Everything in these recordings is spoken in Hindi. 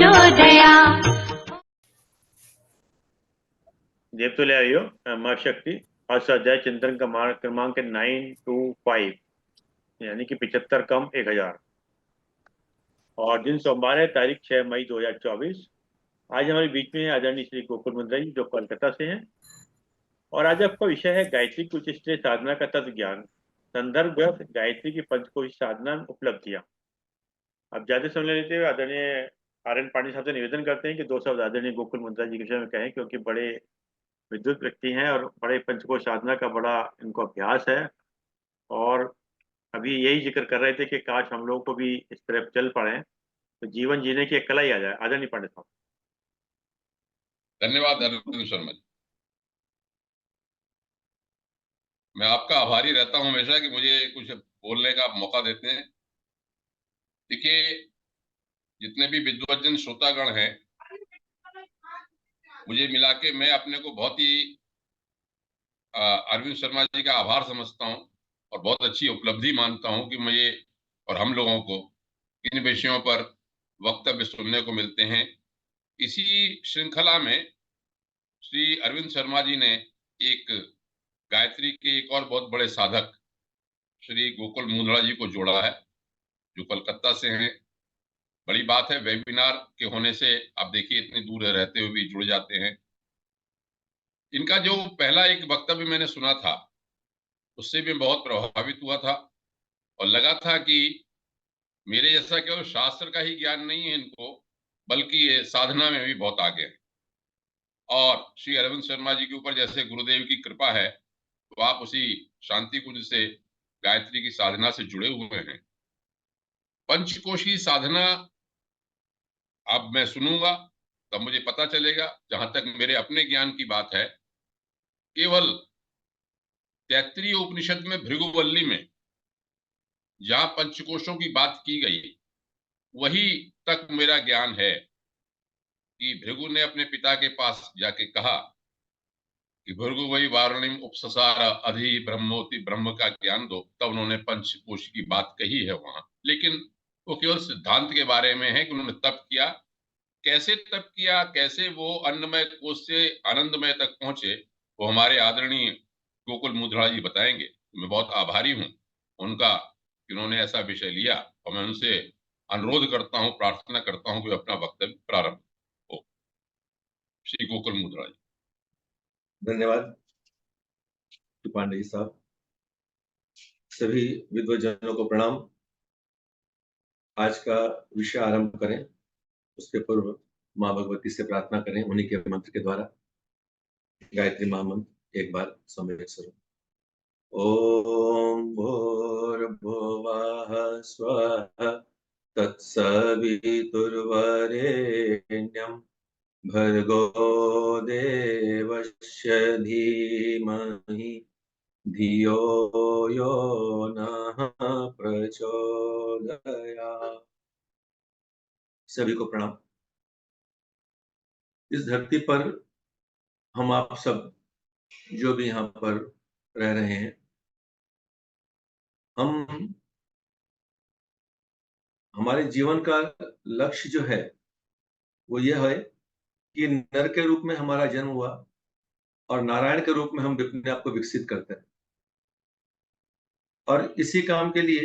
प्रचोदया। देवतुल्य आर्यो माँ शक्ति आज स्वाध्याय चिंतन का मार्ग क्रमांक 925 यानी कि 75 कम 1000 और दिन सोमवार है तारीख 6 मई 2024। आज हमारे बीच में आदरणीय श्री गोकुल मुद्रा जी जो कोलकाता से हैं और आज आपका विषय है गायत्री कुचिष्ट साधना का तत्व ज्ञान संदर्भ ग्रंथ गायत्री की पंचकोश साधना उपलब्धियां। अब ज्यादा समय लेते हुए आदरणीय आर.एन. पांडे साहब से निवेदन करते हैं कि 2 शब्द आदरणीय गोकुल मुद्रा जी के विषय में कहें, क्योंकि बड़े विद्युत व्यक्ति हैं और बड़े पंचकोश साधना का बड़ा इनको अभ्यास है और अभी यही जिक्र कर रहे थे कि काश हम लोग को भी इस तरफ चल पड़े तो जीवन जीने की एक कला ही आ जाए। आदरणीय पांडे साहब। धन्यवाद अरविंद शर्मा जी। मैं आपका आभारी रहता हूं हमेशा कि मुझे कुछ बोलने का मौका देते हैं। देखिए, जितने भी विद्वज्जन श्रोतागण हैं, मुझे मिला के मैं अपने को बहुत ही अरविंद शर्मा जी का आभार समझता हूं और बहुत अच्छी उपलब्धि मानता हूं कि मुझे और हम लोगों को इन विषयों पर वक्तव्य सुनने को मिलते हैं। इसी श्रृंखला में श्री अरविंद शर्मा जी ने एक गायत्री के एक और बहुत बड़े साधक श्री गोकुल मुद्रा जी को जोड़ा है, जो कलकत्ता से हैं। बड़ी बात है, वेबिनार के होने से आप देखिए इतनी दूर रहते हुए भी जुड़ जाते हैं। इनका जो पहला एक वक्तव्य मैंने सुना था उससे भी बहुत प्रभावित हुआ था और लगा था कि मेरे जैसा केवल शास्त्र का ही ज्ञान नहीं है इनको, बल्कि ये साधना में भी बहुत आगे है। और श्री अरविंद शर्मा जी के ऊपर जैसे गुरुदेव की कृपा है तो आप उसी शांति कुंज से गायत्री की साधना से जुड़े हुए हैं। पंचकोशी साधना अब मैं सुनूंगा तब मुझे पता चलेगा। जहां तक मेरे अपने ज्ञान की बात है, केवल तैत्तिरीय उपनिषद में भृगुवल्ली में जहां पंचकोशों की बात की गई वही तक मेरा ज्ञान है कि भृगु ने अपने पिता के पास जाके कहा कि भृगु वही वारणिम उपससार अधि ब्रह्मोति, ब्रह्म का ज्ञान दो। तब उन्होंने पंचकोश की बात कही है वहां, लेकिन वो केवल सिद्धांत के बारे में है कि उन्होंने तप किया, कैसे तप किया, कैसे वो अन्नमय कोश से आनंदमय तक पहुंचे, वो हमारे आदरणीय गोकुल मुद्रा जी बताएंगे। मैं बहुत आभारी हूं उनका कि उन्होंने ऐसा विषय लिया और मैं उनसे अनुरोध करता हूं, प्रार्थना करता हूं कि अपना वक्तव्य प्रारंभ हो। श्री गोकुल मुद्रा जी। धन्यवाद पांडे जी साहब। सभी विद्वज्जनों को प्रणाम। आज का विषय आरंभ करें उसके पूर्व माँ भगवती से प्रार्थना करें, उन्हीं के मंत्र के द्वारा गायत्री महामंत्र एक बार सम्मिलित स्वरूप। ओम भूर्भुवः स्वः तत्सवितुर्वरेण्यं भर्गो देवस्य धीमहि धियो यो नः प्रचोदयात्। सभी को प्रणाम। इस धरती पर हम आप सब जो भी यहाँ पर रह रहे हैं, हम हमारे जीवन का लक्ष्य जो है वो यह है कि नर के रूप में हमारा जन्म हुआ और नारायण के रूप में हम अपने आप को विकसित करते हैं। और इसी काम के लिए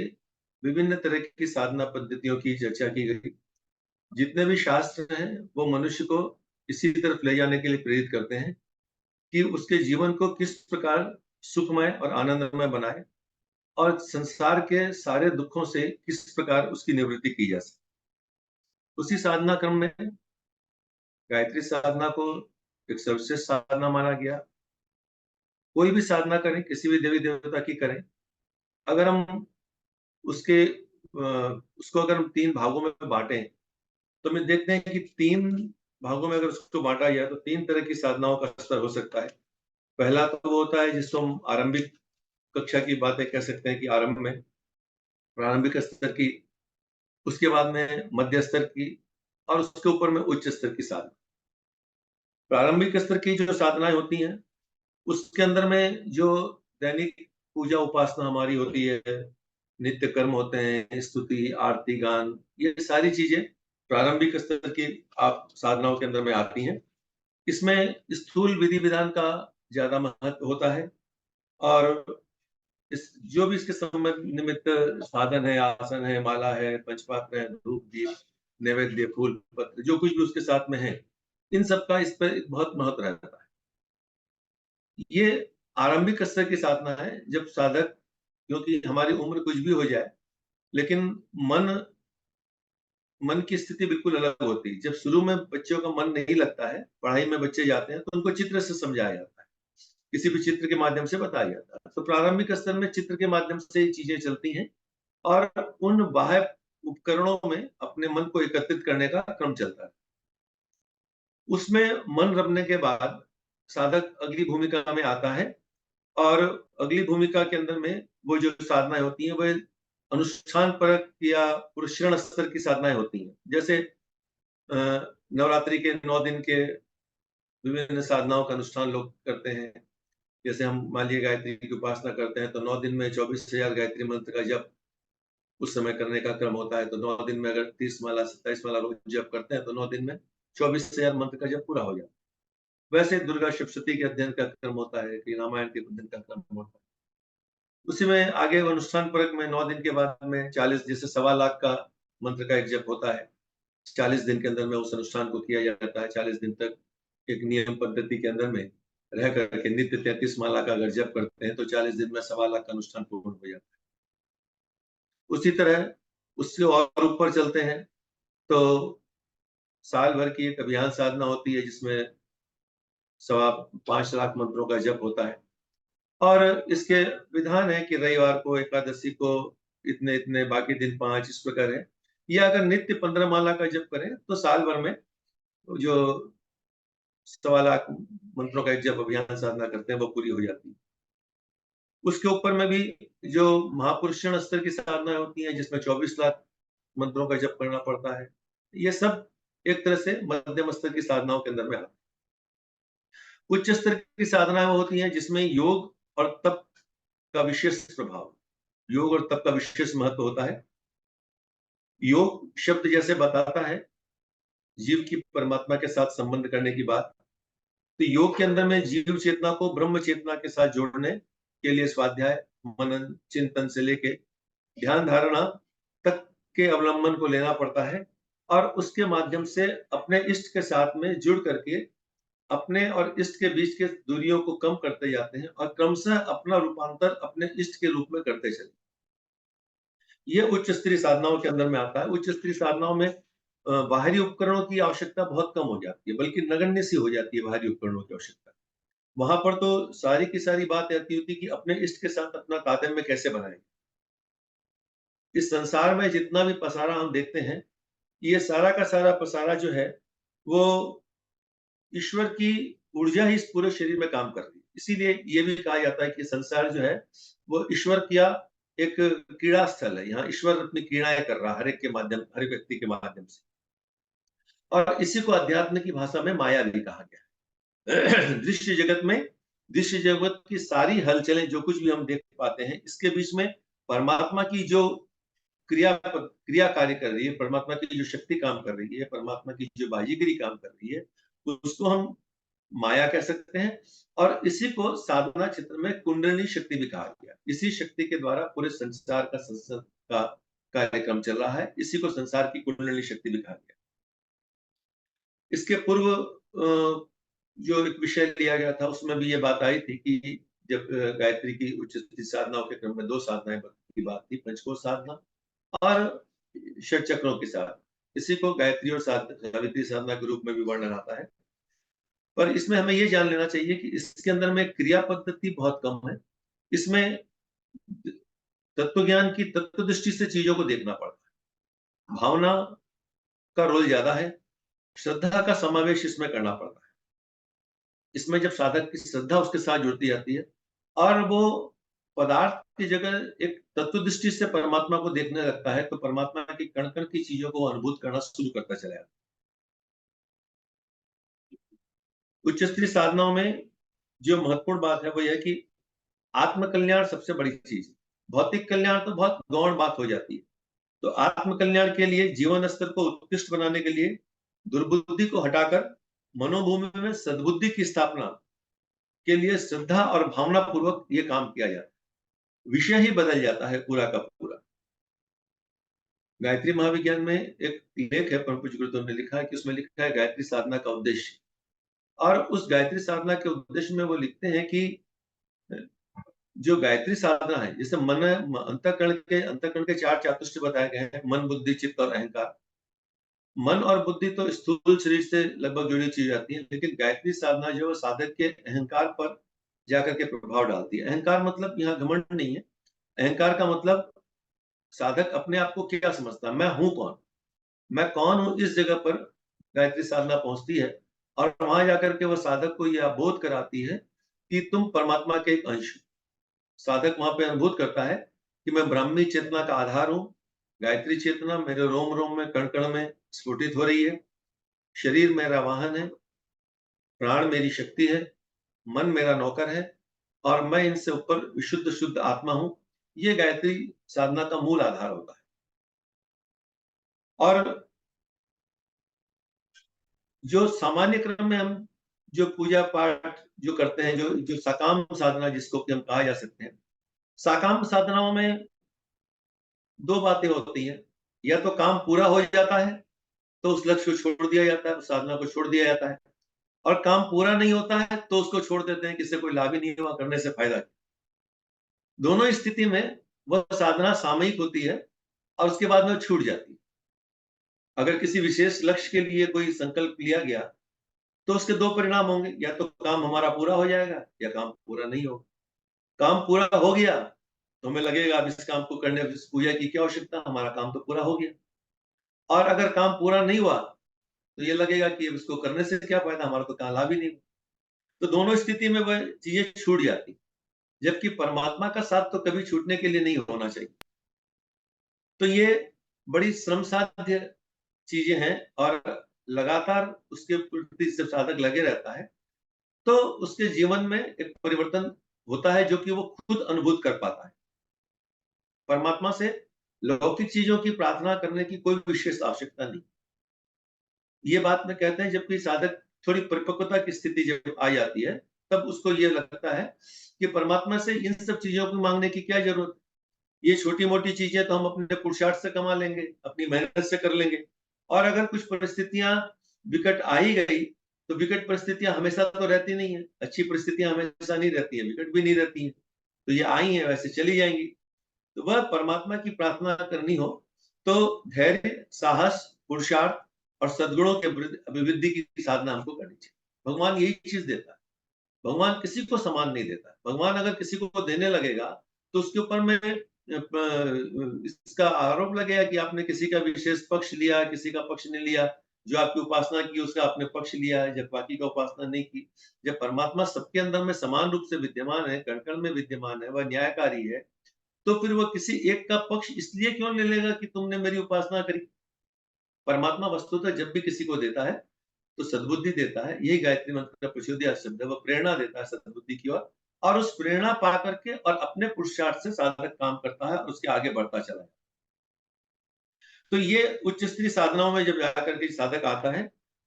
विभिन्न तरह की साधना पद्धतियों की चर्चा की गई। जितने भी शास्त्र हैं वो मनुष्य को इसी तरफ ले जाने के लिए प्रेरित करते हैं कि उसके जीवन को किस प्रकार सुखमय और आनंदमय बनाए और संसार के सारे दुखों से किस प्रकार उसकी निवृत्ति की जा सके। उसी साधना क्रम में गायत्री साधना को एक सर्वश्रेष्ठ साधना माना गया। कोई भी साधना करें, किसी भी देवी देवता की करें, अगर हम उसको अगर हम 3 भागों में बांटें तो हम देखते हैं कि 3 भागों में अगर उसको बांटा जाए तो 3 तरह की साधनाओं का स्तर हो सकता है। पहला तो वो होता है जिसको हम आरंभिक कक्षा की बातें कह सकते हैं कि आरंभ में प्रारंभिक स्तर की, उसके बाद में मध्य स्तर की और उसके ऊपर में उच्च स्तर की साधना। प्रारंभिक स्तर की जो साधनाएं होती हैं उसके अंदर में जो दैनिक पूजा उपासना हमारी होती है, नित्य कर्म होते हैं, स्तुति, आरती, गान, ये सारी चीजें प्रारंभिक स्तर की आप साधनाओं के अंदर में आती हैं। इसमें स्थूल विधि विधान का ज्यादा महत्व होता है, और इस जो भी इसके संबंध निमित्त साधन है, आसन है, माला है, पंचपात्र है, धूप दीप नैवेद्य फूल पत्र जो कुछ भी उसके साथ में है, इन सब का इस पर बहुत महत्व रहता है। ये आरंभिक स्तर की साधना है, जब साधक, क्योंकि हमारी उम्र कुछ भी हो जाए, लेकिन मन की स्थिति बिल्कुल अलग होती है। जब शुरू में बच्चों का मन नहीं लगता है, पढ़ाई में बच्चे जाते हैं, तो उनको चित्र से समझाया जाता है, किसी भी चित्र के माध्यम से बताया जाता है। तो प्रारंभिक स्तर में चित्र के माध्यम से ये चीजें चलती हैं, और उन बाह्य उपकरणों में अपने मन को एकत्रित करने का क्रम चलता है। उसमें मन रमने के बाद साधक अगली भूमिका में आता है, और अगली भूमिका के अंदर में वो जो साधनाएं होती हैं, वो अनुष्ठान परक या पुरस्करण स्तर की साधनाएं होती हैं। जैसे नवरात्रि के 9 दिन के विभिन्न साधनाओं का अनुष्ठान लोग करते हैं। जैसे हम मान लीजिए गायत्री की उपासना करते हैं, तो 9 दिन में 24,000 गायत्री मंत्र का जप उस समय करने का क्रम होता है। तो 9 दिन में अगर 30 माला 27 माला रोज जप करते हैं, तो 9 दिन में 24,000 मंत्र का जप पूरा हो जाता है। वैसे दुर्गा सप्तशती के अध्ययन का क्रम होता है, कि रामायण के अध्ययन का क्रम होता है। उसी में आगे अनुष्ठान परक में 9 दिन के बाद में 40, जैसे 1.25 लाख का मंत्र का एक जप होता है, 40 दिन के अंदर में उस अनुष्ठान को किया जाता है। 40 दिन तक एक नियम पद्धति के अंदर में रह करके नित्य 33 माला का अगर जप करते हैं, तो 40 दिन में 1.25 लाख का अनुष्ठान पूर्ण हो जाता है। उसी तरह उससे और ऊपर चलते हैं, तो साल भर की एक अभियान साधना होती है, जिसमें 5.25 लाख मंत्रों का जप होता है। और इसके विधान है कि रविवार को, एकादशी को इतने इतने, बाकी दिन 5, इस प्रकार है। या अगर नित्य 15 माला का जप करें, तो साल भर में जो 1.25 लाख मंत्रों का एक जप अभियान साधना करते हैं, वो पूरी हो जाती है। उसके ऊपर में भी जो महापुरुषण स्तर की साधना होती है, जिसमें 24 लाख मंत्रों का जप करना पड़ता है, ये सब एक तरह से मध्यम स्तर की साधनाओं के अंदर में आते हैं। उच्च स्तर की साधनाएं होती हैं जिसमें योग और तप का विशेष प्रभाव, योग और तप का विशेष महत्व होता है। योग शब्द जैसे बताता है जीव की परमात्मा के साथ संबंध करने की बात, तो योग के अंदर में जीव चेतना को ब्रह्म चेतना के साथ जोड़ने के लिए स्वाध्याय, मनन, चिंतन से लेके ध्यान धारणा तक के अवलंबन को लेना पड़ता है, और उसके माध्यम से अपने इष्ट के साथ में जुड़ करके अपने और इष्ट के बीच के दूरियों को कम करते जाते हैं, और क्रमशः अपना रूपांतर अपने इष्ट के रूप में करते चले। ये उच्च स्तरीय साधनाओं के अंदर में आता है। उच्च स्तरीय साधनाओं में बाहरी उपकरणों की आवश्यकता बहुत कम हो जाती है, बल्कि नगण्य सी हो जाती है बाहरी उपकरणों की आवश्यकता। वहां पर तो सारी की सारी बात आती होती कि अपने इष्ट के साथ अपना तादात्म्य कैसे बनाएं। इस संसार में जितना भी पसारा हम देखते हैं, ये सारा का सारा पसारा जो है, वो ईश्वर की ऊर्जा ही इस पूरे शरीर में काम कर रही है। इसीलिए ये भी कहा जाता है कि संसार जो है, वो ईश्वर किया एक क्रीड़ा स्थल है। यहाँ ईश्वर अपनी क्रीड़ाएं कर रहा है हर एक व्यक्ति के माध्यम से, और इसी को अध्यात्म की भाषा में माया भी कहा गया है। दृश्य जगत की सारी हलचलें, जो कुछ भी हम देख पाते हैं, इसके बीच में परमात्मा की जो क्रिया कार्य कर रही है, परमात्मा की जो शक्ति काम कर रही है, परमात्मा की जो बाजीगिरी काम कर रही है, उसको हम माया कह सकते हैं। और इसी को साधना क्षेत्र में कुंडलिनी शक्ति भी कहा गया। इसी शक्ति के द्वारा पूरे संसार का कार्यक्रम चल रहा है। इसी को संसार की कुंडलिनी शक्ति भी कहा गया। इसके पूर्व जो एक विषय लिया गया था, उसमें भी ये बात आई थी कि जब गायत्री की उच्च साधनाओं के क्रम में 2 साधनाएं की बात थी, पंचकोश साधना और षट चक्रों के साथ। इसी को गायत्री और सावित्री साधना के रूप में भी वर्णन आता है। पर इसमें हमें ये जान लेना चाहिए कि इसके अंदर में क्रिया पद्धति बहुत कम है। इसमें तत्व ज्ञान की तत्व दृष्टि से चीजों को देखना पड़ता है। भावना का रोल ज्यादा है, श्रद्धा का समावेश इसमें करना पड़ता है। इसमें जब साधक की श्रद्धा उसके साथ जुड़ती जाती है, और वो पदार्थ की जगह एक तत्व दृष्टि से परमात्मा को देखने लगता है, तो परमात्मा की कण कण की चीजों को अनुभूत करना शुरू करता चला जाता है। उच्च स्तरीय साधनाओं में जो महत्वपूर्ण बात है, वो यह कि आत्म कल्याण सबसे बड़ी चीज। भौतिक कल्याण तो बहुत गौण बात हो जाती है। तो आत्म कल्याण के लिए, जीवन स्तर को उत्कृष्ट बनाने के लिए दुर्बुद्धि को हटाकर मनोभूमि में सद्बुद्धि की स्थापना के लिए श्रद्धा और भावना पूर्वक ये काम किया जाता है। विषय ही बदल जाता है पूरा का पूरा। गायत्री महाविज्ञान में एक लेख है, परम पूज्य गुरुदेव ने लिखा है कि उसमें लिखा है गायत्री साधना का उद्देश्य, और उस गायत्री साधना के उद्देश्य में वो लिखते हैं कि जो गायत्री साधना है, जैसे मन अंतःकरण के 4 चातुष्ट बताए गए हैं, मन, बुद्धि, चित्त और अहंकार। मन और बुद्धि तो स्थूल शरीर से लगभग जुड़ी चीज आती है, लेकिन गायत्री साधना जो साधक के अहंकार पर जाकर के प्रभाव डालती है। अहंकार मतलब यहाँ घमंड नहीं है, अहंकार का मतलब साधक अपने आप को क्या समझता है, मैं हूं कौन, मैं कौन हूं, इस जगह पर गायत्री साधना पहुंचती है। और वहां जाकर के वह साधक को यह बोध कराती है कि तुम परमात्मा के एक अंश हो। साधक वहां पे अनुभूत करता है कि मैं ब्राह्मी चेतना का आधार हूं, गायत्री चेतना मेरे रोम रोम में, कण कण में स्फुटित हो रही है, शरीर मेरा वाहन है, प्राण मेरी शक्ति है, मन मेरा नौकर है, और मैं इनसे ऊपर विशुद्ध शुद्ध आत्मा हूं। ये गायत्री साधना का मूल आधार होता है। और जो सामान्य क्रम में हम जो पूजा पाठ जो करते हैं, जो जो सकाम साधना जिसको कि हम कहा जा सकते हैं, सकाम साधनाओं में 2 बातें होती हैं। या तो काम पूरा हो जाता है तो उस लक्ष्य को छोड़ दिया जाता है, उस साधना को छोड़ दिया जाता है, और काम पूरा नहीं होता है तो उसको छोड़ देते हैं कि इससे कोई लाभ ही नहीं हुआ, करने से फायदा क्या। दोनों स्थिति में वह साधना सामयिक होती है और उसके बाद में वो छूट जाती है। अगर किसी विशेष लक्ष्य के लिए कोई संकल्प लिया गया तो उसके 2 परिणाम होंगे, या तो काम हमारा पूरा हो जाएगा या काम पूरा नहीं होगा। काम पूरा हो गया तो हमें लगेगा अब इस काम को करने, इस पूजा की क्या आवश्यकता, हमारा काम तो पूरा हो गया। और अगर काम पूरा नहीं हुआ तो ये लगेगा कि अब इसको करने से क्या फायदा, हमारा तो काम लाभ ही नहीं। तो दोनों स्थिति में वह चीजें छूट जाती, जबकि परमात्मा का साथ तो कभी छूटने के लिए नहीं होना चाहिए। तो ये बड़ी श्रम साध्य चीजें हैं, और लगातार उसके प्रति जब साधक लगे रहता है तो उसके जीवन में एक परिवर्तन होता है, जो कि वो खुद अनुभूत कर पाता है। परमात्मा से लौकिक चीजों की प्रार्थना करने की कोई विशेष आवश्यकता नहीं। ये बात में कहते हैं जबकि साधक थोड़ी परिपक्वता की स्थिति जब आ जाती है, तब उसको ये लगता है कि परमात्मा से इन सब चीजों को मांगने की क्या जरूरत है। ये छोटी मोटी चीजें तो हम अपने पुरुषार्थ से कमा लेंगे, अपनी मेहनत से कर लेंगे। और अगर कुछ परिस्थितियां विकट आ ही गई तो विकट परिस्थितियां हमेशा तो रहती नहीं है, अच्छी परिस्थितियां हमेशा नहीं रहती है, विकट भी नहीं रहती है, तो ये आई है वैसे चली जाएंगी। तो वह परमात्मा की प्रार्थना करनी हो तो धैर्य, साहस, पुरुषार्थ और सद्गुणों के अभिवृद्धि की साधना हमको करनी चाहिए। भगवान यही चीज देता है, भगवान किसी को समान नहीं देता। भगवान अगर किसी को देने लगेगा तो उसके ऊपर में इसका आरोप लगेगा कि आपने किसी का विशेष पक्ष लिया, किसी का पक्ष नहीं लिया, जो आपकी उपासना की उसका आपने पक्ष लिया है, जब बाकी का उपासना नहीं की। जब परमात्मा सबके अंदर में समान रूप से विद्यमान है, कण कण में विद्यमान है, वह न्यायकारी है, तो फिर वह किसी एक का पक्ष इसलिए क्यों ले लेगा कि तुमने मेरी उपासना करी। परमात्मा वस्तुतः जब भी किसी को देता है तो सद्बुद्धि देता है। यही गायत्री मंत्र का प्रचोदया शब्द है, वह प्रेरणा देता है सद्बुद्धि की ओर, और उस प्रेरणा पा करके और अपने पुरुषार्थ से साधक काम करता है और उसके आगे बढ़ता चला है। तो ये उच्च स्तरीय साधनाओं में जब जाकर के साधक आता है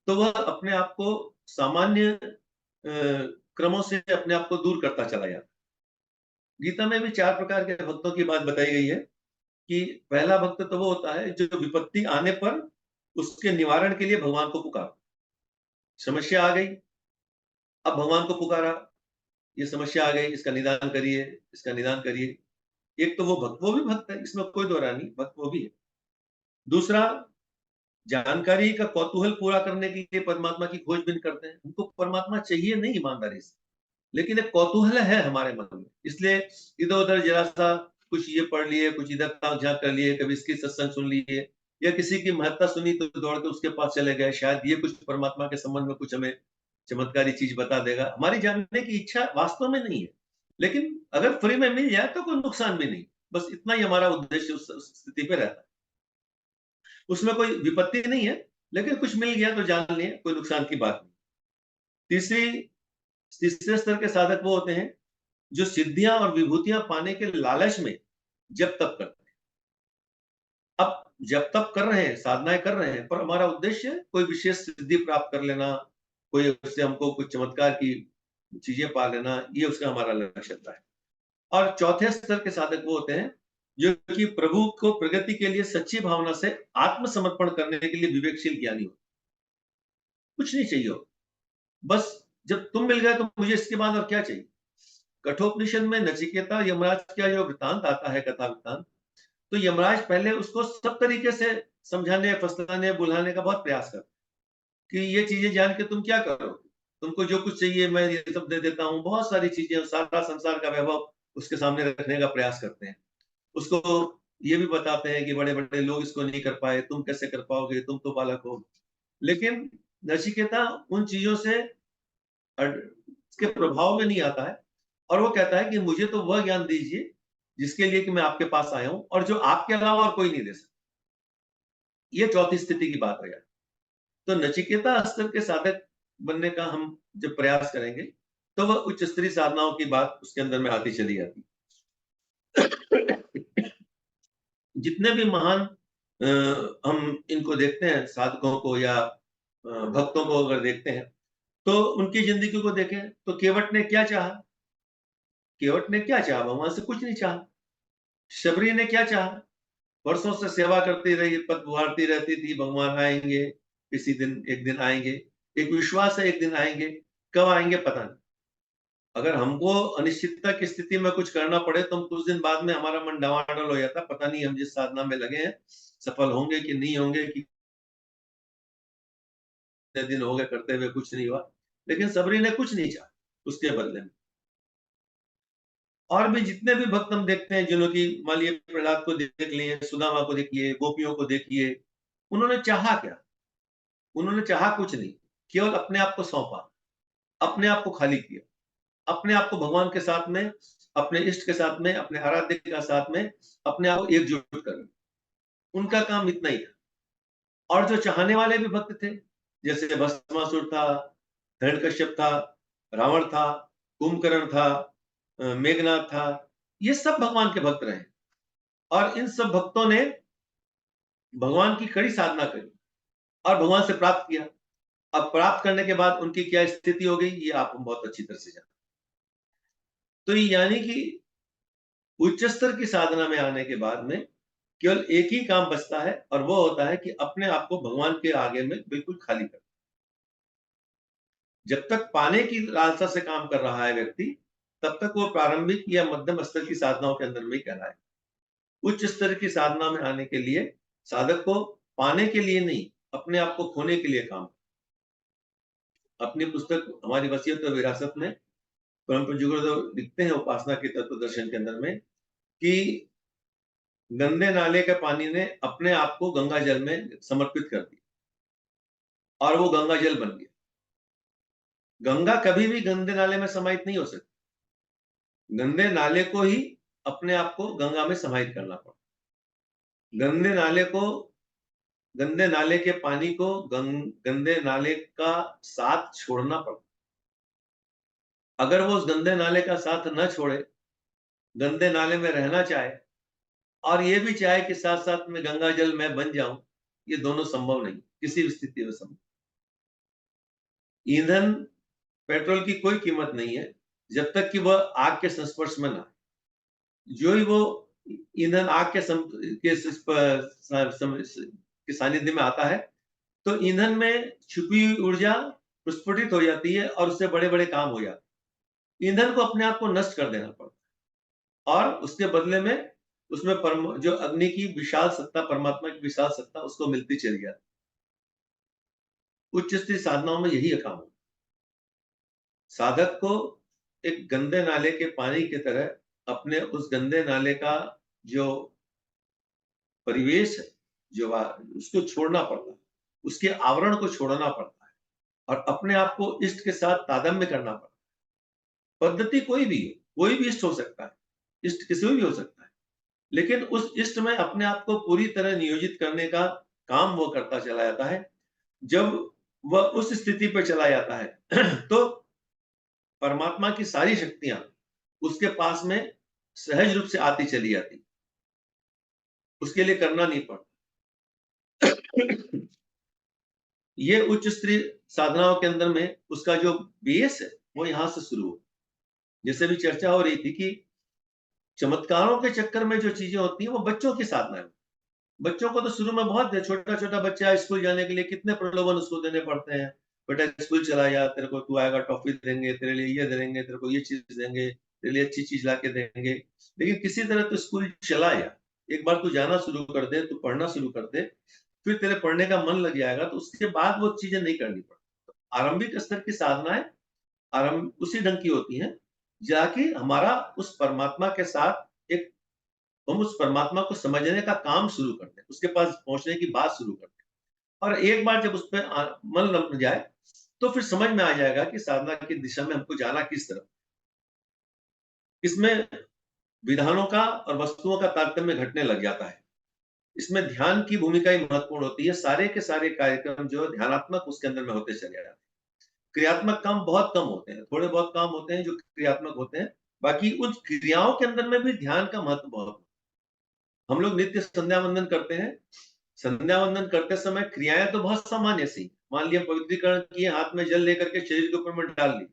तो वह अपने आप को सामान्य क्रमों से अपने आप को दूर करता चला जाता है। गीता में भी 4 प्रकार के भक्तों की बात बताई गई है कि पहला भक्त तो वो होता है जो विपत्ति आने पर उसके निवारण के लिए भगवान को पुकारा। समस्या आ गई, अब भगवान को पुकारा, ये समस्या आ गई, इसका निदान करिए, इसका निदान करिए। एक तो वो भक्त, वो भी भक्त है, इसमें कोई दो राय नहीं, भक्त वो भी है। दूसरा, जानकारी का कौतूहल पूरा करने के लिए परमात्मा की खोजबीन करते हैं। उनको परमात्मा चाहिए नहीं ईमानदारी से, लेकिन एक कौतूहल है हमारे मन में, इसलिए इधर उधर जरा सा कुछ ये पढ़ लिए, कुछ इधर ताक झांक कर लिए, कभी इसकी सत्संग सुन लिए, या किसी की महत्ता सुनी तो दौड़ के उसके पास चले गए, शायद ये कुछ परमात्मा के संबंध में कुछ हमें चमत्कारी चीज बता देगा। हमारी जानने की इच्छा वास्तव में नहीं है, लेकिन अगर फ्री में मिल जाए तो कोई नुकसान भी नहीं। बस इतना ही हमारा उद्देश्य उस स्थिति पे रहता है। उसमें कोई विपत्ति नहीं है, लेकिन कुछ मिल गया तो जान लिए, कोई नुकसान की बात नहीं। तीसरे स्तर के साधक वो होते हैं जो सिद्धियां और विभूतियां पाने के लालच में जब तक करते हैं। अब जब तक कर रहे हैं, साधनाएं कर रहे हैं, पर हमारा उद्देश्य कोई विशेष सिद्धि प्राप्त कर लेना, कोई उससे हमको कुछ चमत्कार की चीजें पा लेना, ये उसका हमारा लक्ष्य होता है। और चौथे स्तर के साधक वो होते हैं जो कि प्रभु को प्रगति के लिए सच्ची भावना से आत्मसमर्पण करने के लिए विवेकशील ज्ञानी हो। कुछ नहीं चाहिए हो, बस जब तुम मिल गए तो मुझे इसके बाद और क्या चाहिए। कठोपनिषद में नचिकेता यमराज का जो वृतांत आता है, कथा वृतांत, तो यमराज पहले उसको सब तरीके से समझाने, फसलाने, बुलाने का बहुत प्रयास करते कि ये चीजें जान के तुम क्या करो, तुमको जो कुछ चाहिए मैं ये सब दे देता हूँ। बहुत सारी चीजें, सारा संसार का वैभव उसके सामने रखने का प्रयास करते हैं। उसको ये भी बताते हैं कि बड़े बड़े लोग इसको नहीं कर पाए, तुम कैसे कर पाओगे, तुम तो बालक हो। लेकिन नचिकेता उन चीजों से के प्रभाव में नहीं आता है, और वो कहता है कि मुझे तो वह ज्ञान दीजिए जिसके लिए कि मैं आपके पास आया हूं और जो आपके अलावा और कोई नहीं दे सकता। ये चौथी स्थिति की बात हो जाती। तो नचिकेता स्तर के साधक बनने का हम जब प्रयास करेंगे तो वह उच्च स्तरीय साधनाओं की बात उसके अंदर में आती चली जाती। जितने भी महान हम इनको देखते हैं, साधकों को या भक्तों को अगर देखते हैं, तो उनकी जिंदगी को देखें तो केवट ने क्या चाहा? केवट ने क्या चाहा? भगवान से कुछ नहीं चाहा। शबरी ने क्या चाहा? वर्षों से सेवा करती रही, पद गुहारती रहती थी, भगवान आएंगे, किसी दिन एक दिन आएंगे। एक विश्वास है एक दिन आएंगे, कब आएंगे पता नहीं। अगर हमको अनिश्चितता की स्थिति में कुछ करना पड़े तो हम कुछ दिन बाद में हमारा मन डवाडोल हो जाता, पता नहीं हम जिस साधना में लगे हैं सफल होंगे कि नहीं होंगे, कि कितने दिन हो गए करते हुए कुछ नहीं हुआ। लेकिन सबरी ने कुछ नहीं चाहा उसके बदले में। और भी जितने भी भक्त हम देखते हैं, जिन्हों की मान लीजिए प्रहलाद को देख लिए, सुदामा को देखिए, गोपियों को देखिए, उन्होंने चाहा क्या? उन्होंने चाहा कुछ नहीं, केवल अपने आप को सौंपा, अपने आप को खाली किया, अपने आप को भगवान के साथ में, अपने इष्ट के साथ में, अपने आराध्य के साथ में अपने आप को एकजुट कर। उनका काम इतना ही था। और जो चाहने वाले भी भक्त थे, जैसे भस्मासुर था, हिरण्यकश्यप था, रावण था, कुंभकर्ण था, मेघनाथ था, ये सब भगवान के भक्त रहे। और इन सब भक्तों ने भगवान की कड़ी साधना करी और भगवान से प्राप्त किया। अब प्राप्त करने के बाद उनकी क्या स्थिति हो गई, ये आप बहुत अच्छी तरह से जानते। तो यानी कि उच्च स्तर की साधना में आने के बाद में केवल एक ही काम बचता है, और वो होता है कि अपने आप को भगवान के आगे में बिल्कुल खाली कर। जब तक पाने की लालसा से काम कर रहा है व्यक्ति, तब तक वो प्रारंभिक या मध्यम स्तर की साधनाओं के अंदर में ही कहलाए। उच्च स्तर की साधना में आने के लिए साधक को पाने के लिए नहीं, अपने आप को खोने के लिए काम। अपनी पुस्तक हमारी वसीयत और विरासत में परम पूज्य गुरुदेव लिखते हैं उपासना के तत्व दर्शन के अंदर में कि गंदे नाले के पानी ने अपने आप को गंगा जल में समर्पित कर दिया और वो गंगा जल बन गया। गंगा कभी भी गंदे नाले में समाहित नहीं हो सकती। गंदे नाले को ही अपने आप को गंगा में समाहित करना पड़ा। गंदे नाले के पानी को गंदे नाले का साथ छोड़ना पड़ा। अगर वो उस गंदे नाले का साथ न छोड़े, गंदे नाले में रहना चाहे और ये भी चाहे कि साथ साथ में गंगा जल मैं बन जाऊं, ये दोनों संभव नहीं, किसी भी स्थिति में संभव। ईंधन, पेट्रोल की कोई कीमत नहीं है जब तक कि वह आग के संस्पर्श में ना आए। जो ही वो ईंधन आग के सानिध्य में आता है तो ईंधन में छुपी हुई ऊर्जा प्रस्फुटित हो जाती है और उससे बड़े बड़े काम हो जाते हैं। ईंधन को अपने आप को नष्ट कर देना पड़ता है और उसके बदले में उसमें जो अग्नि की विशाल सत्ता, परमात्मा की विशाल सत्ता उसको मिलती चली जाती। उच्च स्तरीय साधनाओं में यही काम है। साधक को एक गंदे नाले के पानी की तरह अपने उस गंदे नाले का जो परिवेश है, जो उसको छोड़ना पड़ता है, उसके आवरण को छोड़ना पड़ता है और अपने आप को इष्ट के साथ तादात्म्य करना पड़ता है। पद्धति कोई भी हो, कोई भी इष्ट हो सकता है, इष्ट किसी भी हो सकता है, लेकिन उस इष्ट में अपने आप को पूरी तरह नियोजित करने का काम वो करता चला जाता है। जब वह उस स्थिति पर चला जाता है तो परमात्मा की सारी शक्तियां उसके पास में सहज रूप से आती चली जाती, उसके लिए करना नहीं पड़ता। ये उच्च स्तरीय साधनाओं के अंदर में उसका जो बेस है वो यहां से शुरू हो। जैसे भी चर्चा हो रही थी कि चमत्कारों के चक्कर में जो चीजें होती हैं वो बच्चों की साधना है। बच्चों को तो शुरू में बहुत छोटा छोटा बच्चा स्कूल जाने के लिए कितने प्रलोभन उसको देने पड़ते हैं। बेटा स्कूल चला जा, तेरे को तू आएगा टॉफी देंगे, तेरे लिए ये देंगे, तेरे को ये चीज देंगे, तेरे लिए अच्छी चीज ला के देंगे। लेकिन किसी तरह तो स्कूल चला जा, एक बार तू जाना शुरू कर दे, तू पढ़ना शुरू कर दे, फिर तेरे पढ़ने का मन लग जाएगा तो उसके बाद वो चीजें नहीं करनी पड़ती। तो आरंभिक स्तर की साधनाएं आरंभ उसी ढंग की होती हैं, जाकि हमारा उस परमात्मा के साथ एक, हम उस परमात्मा को समझने का काम शुरू करते हैं, उसके पास पहुंचने की बात शुरू करते हैं। और एक बार जब उस पर मन लग जाए तो फिर समझ में आ जाएगा कि साधना की दिशा में हमको जाना किस तरफ। इसमें विधानों का और वस्तुओं का तारतम्य घटने लग जाता है। इसमें ध्यान की भूमिका ही महत्वपूर्ण होती है। सारे के सारे कार्यक्रम जो ध्यानात्मक उसके अंदर में होते चले जाते हैं। क्रियात्मक काम बहुत कम होते हैं, थोड़े बहुत काम होते हैं जो क्रियात्मक होते हैं। बाकी उन क्रियाओं के अंदर में भी ध्यान का महत्व बहुत। हम लोग नित्य संध्या वंदन करते हैं। संध्या वंदन करते समय क्रियाएं तो बहुत सामान्य सी, मान लिया पवित्रीकरण किए, हाथ में जल लेकर के शरीर के ऊपर में डाल ली,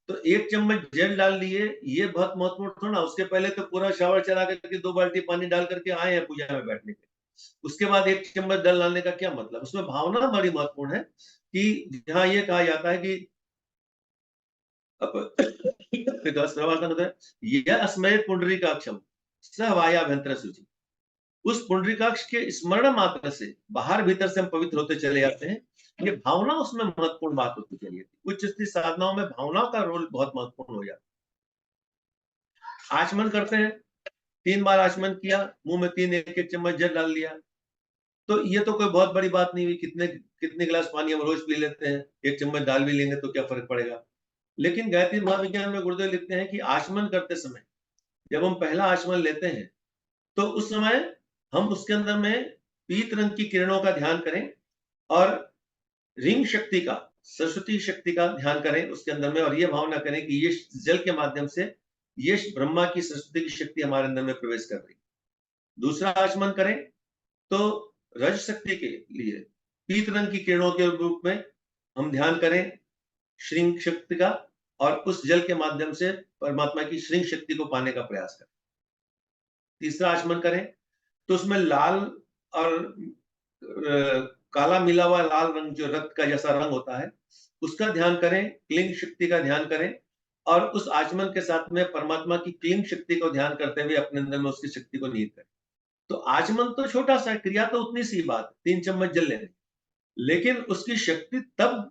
तो 1 चम्मच जल डाल लिए, ये बहुत महत्वपूर्ण थोड़ा। उसके पहले तो पूरा शावर चला करके 2 बाल्टी पानी डाल करके आए हैं पूजा में बैठने के। उसके बाद 1 चम्मच जल डालने का क्या मतलब? उसमें भावना बड़ी महत्वपूर्ण है कि जहां ये कहा जाता है कि यह स्मृत पुंडरीकाक्षम स वायाभ्यंतर शुचि। उस पुंडरीकाक्ष के स्मरण मात्र से बाहर भीतर से हम पवित्र होते चले जाते हैं। ये भावना उसमें महत्वपूर्ण बात होती चली जाती है। उच्च स्तरीय साधनाओं में भावनाओं का रोल बहुत महत्वपूर्ण हो जाता है। आचमन करते हैं, 3 बार आचमन किया, मुंह में 3 1 चम्मच जल डाल लिया, तो ये तो कोई बहुत बड़ी बात नहीं हुई। कितने कितने गिलास पानी हम रोज पी लेते हैं, 1 चम्मच डाल भी लेंगे तो क्या फर्क पड़ेगा। लेकिन गायत्री महाविज्ञान में गुरुदेव लिखते हैं कि आचमन करते समय जब हम पहला आचमन लेते हैं तो उस समय हम उसके अंदर में पीत रंग की किरणों का ध्यान करें और रिंग शक्ति का, सरस्वती शक्ति का ध्यान करें उसके अंदर में, और ये भावना करें कि ये जल के माध्यम से ये ब्रह्मा की, सरस्वती की शक्ति हमारे अंदर में प्रवेश कर रही। दूसरा आचमन करें तो रज शक्ति के लिए पीत रंग की किरणों के रूप में हम ध्यान करें श्रृंग शक्ति का, और उस जल के माध्यम से परमात्मा की श्रृंग शक्ति को पाने का प्रयास करें। तीसरा आचमन करें तो उसमें लाल और काला मिला हुआ लाल रंग जो रक्त का जैसा रंग होता है उसका ध्यान करें, क्लिंग शक्ति का ध्यान करें, और उस आचमन के साथ में परमात्मा की क्लिंग शक्ति को ध्यान करते हुए अपने अंदर में उसकी शक्ति को निहित करें। तो आचमन तो छोटा सा क्रिया, तो उतनी सी बात, 3 चम्मच जल लेने, लेकिन उसकी शक्ति तब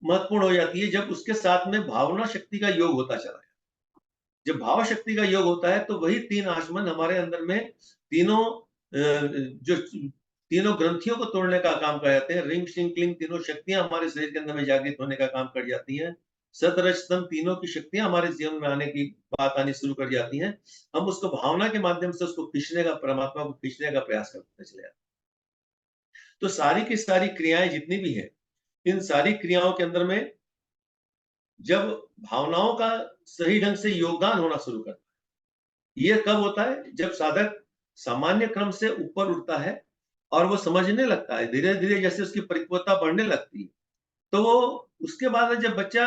महत्वपूर्ण हो जाती है जब उसके साथ में भावना शक्ति का योग होता चला है। जब भाव शक्ति का योग होता है तो वही 3 आचमन हमारे अंदर में तीनों जो तीनों ग्रंथियों को तोड़ने का काम कर जाते हैं। रिंग शिंग क्लिंग तीनों शक्तियां हमारे शरीर के अंदर में जागृत होने का काम कर जाती हैं। सतरजतम तीनों की शक्तियां हमारे जीवन में आने की बात आनी शुरू कर जाती हैं। हम उसको भावना के माध्यम से उसको खींचने का, परमात्मा को खींचने का प्रयास करते चले जाते हैं। तो सारी की सारी क्रियाएं जितनी भी है, इन सारी क्रियाओं के अंदर में जब भावनाओं का सही ढंग से योगदान होना शुरू करता है, ये कब होता है? जब साधक सामान्य क्रम से ऊपर उठता है और वो समझने लगता है, धीरे धीरे जैसे उसकी परिपक्वता बढ़ने लगती है, तो वो उसके बाद जब बच्चा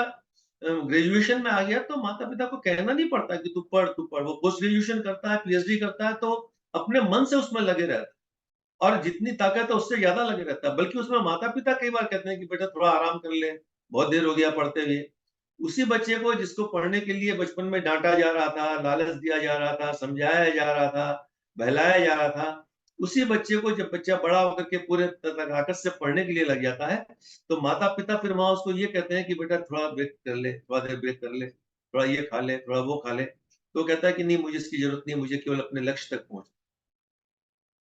ग्रेजुएशन में आ गया तो माता पिता को कहना नहीं पड़ता कि तू पढ़ तू पढ़। वो पोस्ट ग्रेजुएशन करता है, पीएचडी करता है, तो अपने मन से उसमें लगे रहता है और जितनी ताकत है उससे ज्यादा लगे रहता है। बल्कि उसमें माता पिता कई बार कहते हैं कि बेटा थोड़ा आराम कर ले, बहुत देर हो गया पढ़ते हुए। उसी बच्चे को जिसको पढ़ने के लिए बचपन में डांटा जा रहा था, लालच दिया जा रहा था, समझाया जा रहा था, बहलाया जा रहा था, उसी बच्चे को जब बच्चा बड़ा होकर के पूरे ताकत से पढ़ने के लिए लग जाता है तो माता पिता फिर वहां उसको ये कहते हैं कि बेटा थोड़ा ब्रेक कर ले, थोड़ा देर ब्रेक कर ले, थोड़ा ये खा ले, थोड़ा वो खा ले। तो कहता है कि नहीं, मुझे इसकी जरूरत नहीं, मुझे केवल अपने लक्ष्य तक पहुंच।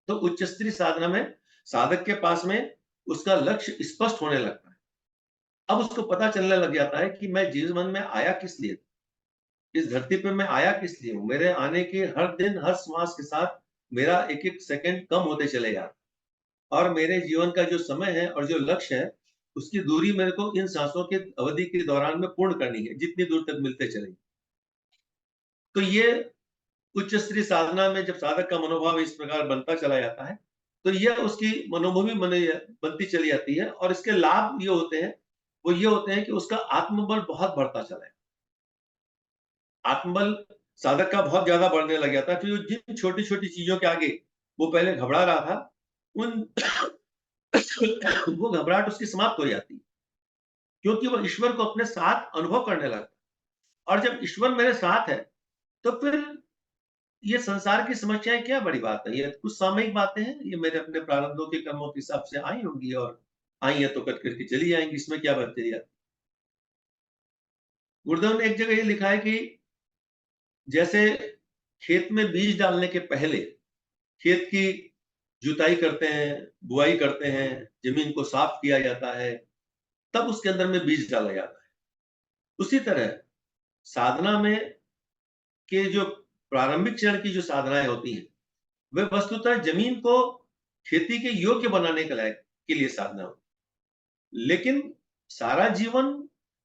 तो उच्च स्तरीय साधना में साधक के पास में उसका लक्ष्य स्पष्ट होने लगता है। अब उसको पता चलने लग जाता है कि मैं जीवन में आया किस लिए, इस धरती पे मैं आया किस लिए हूँ। मेरे आने के हर दिन, हर श्वास के साथ मेरा एक एक सेकंड कम होते चले जाता, और मेरे जीवन का जो समय है और जो लक्ष्य है उसकी दूरी मेरे को इन सांसों की अवधि के दौरान में पूर्ण करनी है, जितनी दूर तक मिलते चले। तो ये उच्च स्तरीय साधना में जब साधक का मनोभाव इस प्रकार बनता चला जाता है तो यह उसकी मनोभूमि बनती चली जाती है, और इसके लाभ ये होते हैं, वो ये होते हैं कि उसका आत्मबल बहुत बढ़ता चला है। आत्मबल साधक का बहुत ज्यादा बढ़ने लग गया था, फिर जिन छोटी-छोटी चीजों के आगे वो पहले घबरा रहा था, उन वो घबराहट उसकी समाप्त हो जाती है, क्योंकि वो ईश्वर को अपने साथ अनुभव करने लगा। और जब ईश्वर मेरे साथ है, तो फिर ये संसार की समस्याएं क्या बड़ी बात है, ये कुछ सामयिक बातें हैं, ये मेरे अपने प्रारब्धों के कर्मों के हिसाब से आई होंगी, और आई है तो कट करके चली जाएंगी, इसमें क्या बात चली जाती। गुरुदेव ने एक जगह ये लिखा है कि जैसे खेत में बीज डालने के पहले खेत की जुताई करते हैं, बुआई करते हैं, जमीन को साफ किया जाता है, तब उसके अंदर में बीज डाला जाता है। उसी तरह साधना में के जो प्रारंभिक चरण की जो साधनाएं होती हैं, वे वस्तुतः जमीन को खेती के योग्य बनाने के लिए साधना होती। लेकिन सारा जीवन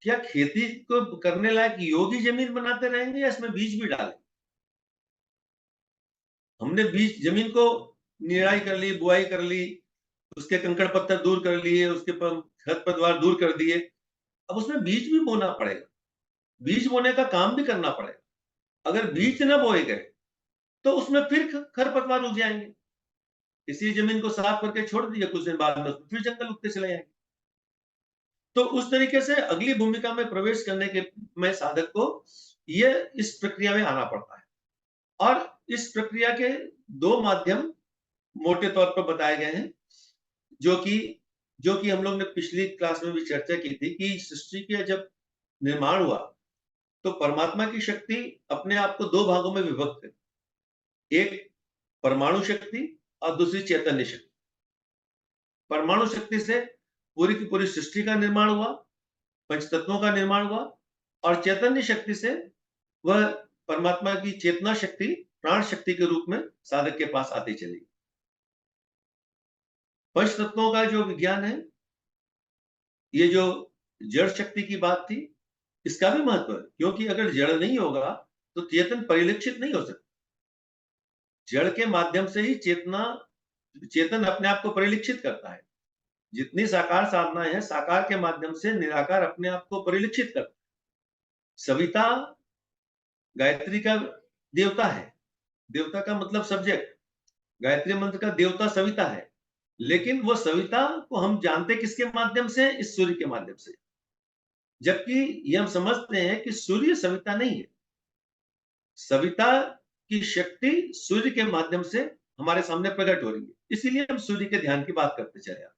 क्या खेती को करने लायक योग्य जमीन बनाते रहेंगे, या इसमें बीज भी डालें? हमने बीज जमीन को निराई कर ली, बुआई कर ली, उसके कंकड़ पत्थर दूर कर लिए, उसके खरपतवार दूर कर दिए, अब उसमें बीज भी बोना पड़ेगा, बीज बोने का काम भी करना पड़ेगा। अगर बीज न बोए गए तो उसमें फिर खरपतवार उग जाएंगे। इसी जमीन को साफ करके छोड़ दिया, कुछ दिन बाद में उसमें फिर जंगल उगते चले जाएंगे। तो उस तरीके से अगली भूमिका में प्रवेश करने के में साधक को ये इस प्रक्रिया में आना पड़ता है। और इस प्रक्रिया के दो माध्यम मोटे तौर पर बताए गए हैं, जो कि हम लोग ने पिछली क्लास में भी चर्चा की थी कि सृष्टि के जब निर्माण हुआ तो परमात्मा की शक्ति अपने आप को दो भागों में विभक्त है, एक परमाणु शक्ति और दूसरी चैतन्य शक्ति। परमाणु शक्ति से पूरी की पूरी सृष्टि का निर्माण हुआ, पंचतत्वों का निर्माण हुआ, और चैतन्य शक्ति से वह परमात्मा की चेतना शक्ति, प्राण शक्ति के रूप में साधक के पास आती चली। पंचतत्वों का जो विज्ञान है, ये जो जड़ शक्ति की बात थी, इसका भी महत्व है, क्योंकि अगर जड़ नहीं होगा तो चेतन परिलक्षित नहीं हो सकता। जड़ के माध्यम से ही चेतन अपने आप को परिलक्षित करता है। जितनी साकार साधनाएं हैं, साकार के माध्यम से निराकार अपने आप को परिलक्षित करता है। सविता गायत्री का देवता है, देवता का मतलब सब्जेक्ट, गायत्री मंत्र का देवता सविता है, लेकिन वो सविता को हम जानते किसके माध्यम से? इस सूर्य के माध्यम से। जबकि ये हम समझते हैं कि सूर्य सविता नहीं है, सविता की शक्ति सूर्य के माध्यम से हमारे सामने प्रकट हो रही है, इसीलिए हम सूर्य के ध्यान की बात करते चले आते।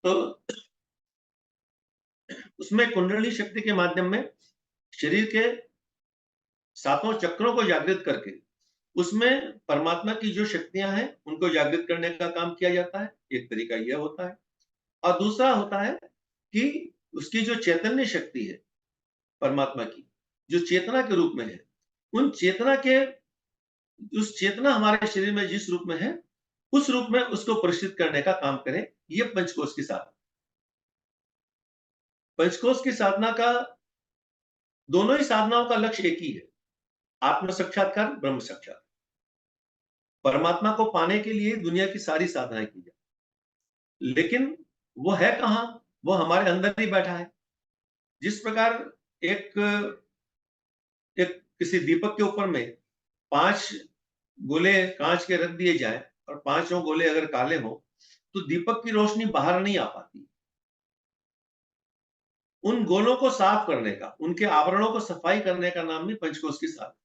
तो उसमें कुंडली शक्ति के माध्यम में शरीर के सातों चक्रों को जागृत करके उसमें परमात्मा की जो शक्तियां हैं उनको जागृत करने का काम किया जाता है। एक तरीका यह होता है, और दूसरा होता है कि उसकी जो चैतन्य शक्ति है परमात्मा की, जो चेतना के रूप में है, उस चेतना हमारे शरीर में जिस रूप में है, उस रूप में उसको परिष्कृत करने का काम करें। ये पंचकोश की साधना। पंचकोश की साधना का, दोनों ही साधनाओं का लक्ष्य एक ही है, आत्म साक्षात्कार, ब्रह्म साक्षात्कार। परमात्मा को पाने के लिए दुनिया की सारी साधनाएं की जाए, लेकिन वो है कहां? वो हमारे अंदर ही बैठा है। जिस प्रकार एक किसी दीपक के ऊपर में 5 गोले कांच के रख दिए जाए और पांचों गोले अगर काले हो तो दीपक की रोशनी बाहर नहीं आ पाती। उन गोलों को साफ करने का, उनके आवरणों को सफाई करने का नाम भी पंचकोश की साधना।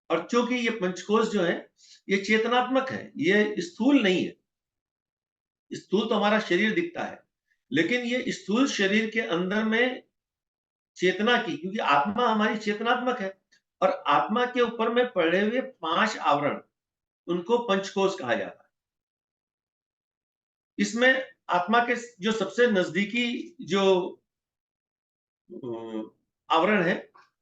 और चूंकि ये पंचकोश जो है ये चेतनात्मक है, ये स्थूल नहीं है। स्थूल तो हमारा शरीर दिखता है, लेकिन ये स्थूल शरीर के अंदर में चेतना की, क्योंकि आत्मा हमारी चेतनात्मक है, और आत्मा के ऊपर में पड़े हुए 5 आवरण, उनको पंचकोश कहा जाता है। इसमें आत्मा के जो सबसे नजदीकी जो आवरण है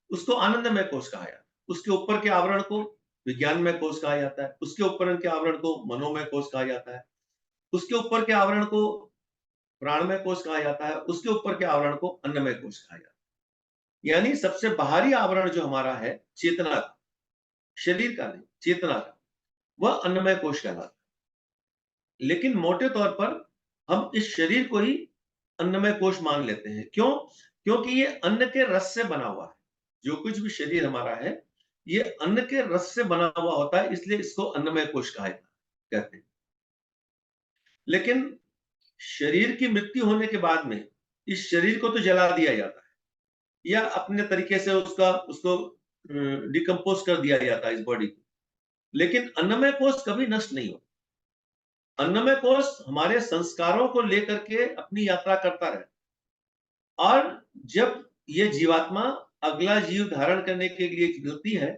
उसको आनंदमय कोश कहा जाता है। उसके ऊपर के आवरण को विज्ञानमय कोश कहा जाता है, उसके ऊपर के आवरण को मनोमय कोश कहा जाता है, उसके ऊपर के आवरण को प्राणमय कोश कहा जाता है, उसके ऊपर के आवरण को अन्नमय कोश कहा जाता है। यानी सबसे बाहरी आवरण जो हमारा है चेतना का, शरीर का नहीं, चेतना का, वह अन्नमय कोश कहलाता है। लेकिन मोटे तौर पर हम इस शरीर को ही अन्नमय कोश मान लेते हैं। क्यों? क्योंकि ये अन्न के रस से बना हुआ है। जो कुछ भी शरीर हमारा है, ये अन्न के रस से बना हुआ होता है, इसलिए इसको अन्नमय कोश कहा कहते हैं। लेकिन शरीर की मृत्यु होने के बाद में इस शरीर को तो जला दिया जाता है या अपने तरीके से उसको डिकम्पोज कर दिया जाता है इस बॉडी को, लेकिन अन्नमय कोश कभी नष्ट नहीं होता। अन्नमय कोश हमारे संस्कारों को लेकर के अपनी यात्रा करता रहता, और जब ये जीवात्मा अगला जीव धारण करने के लिए निकलती है,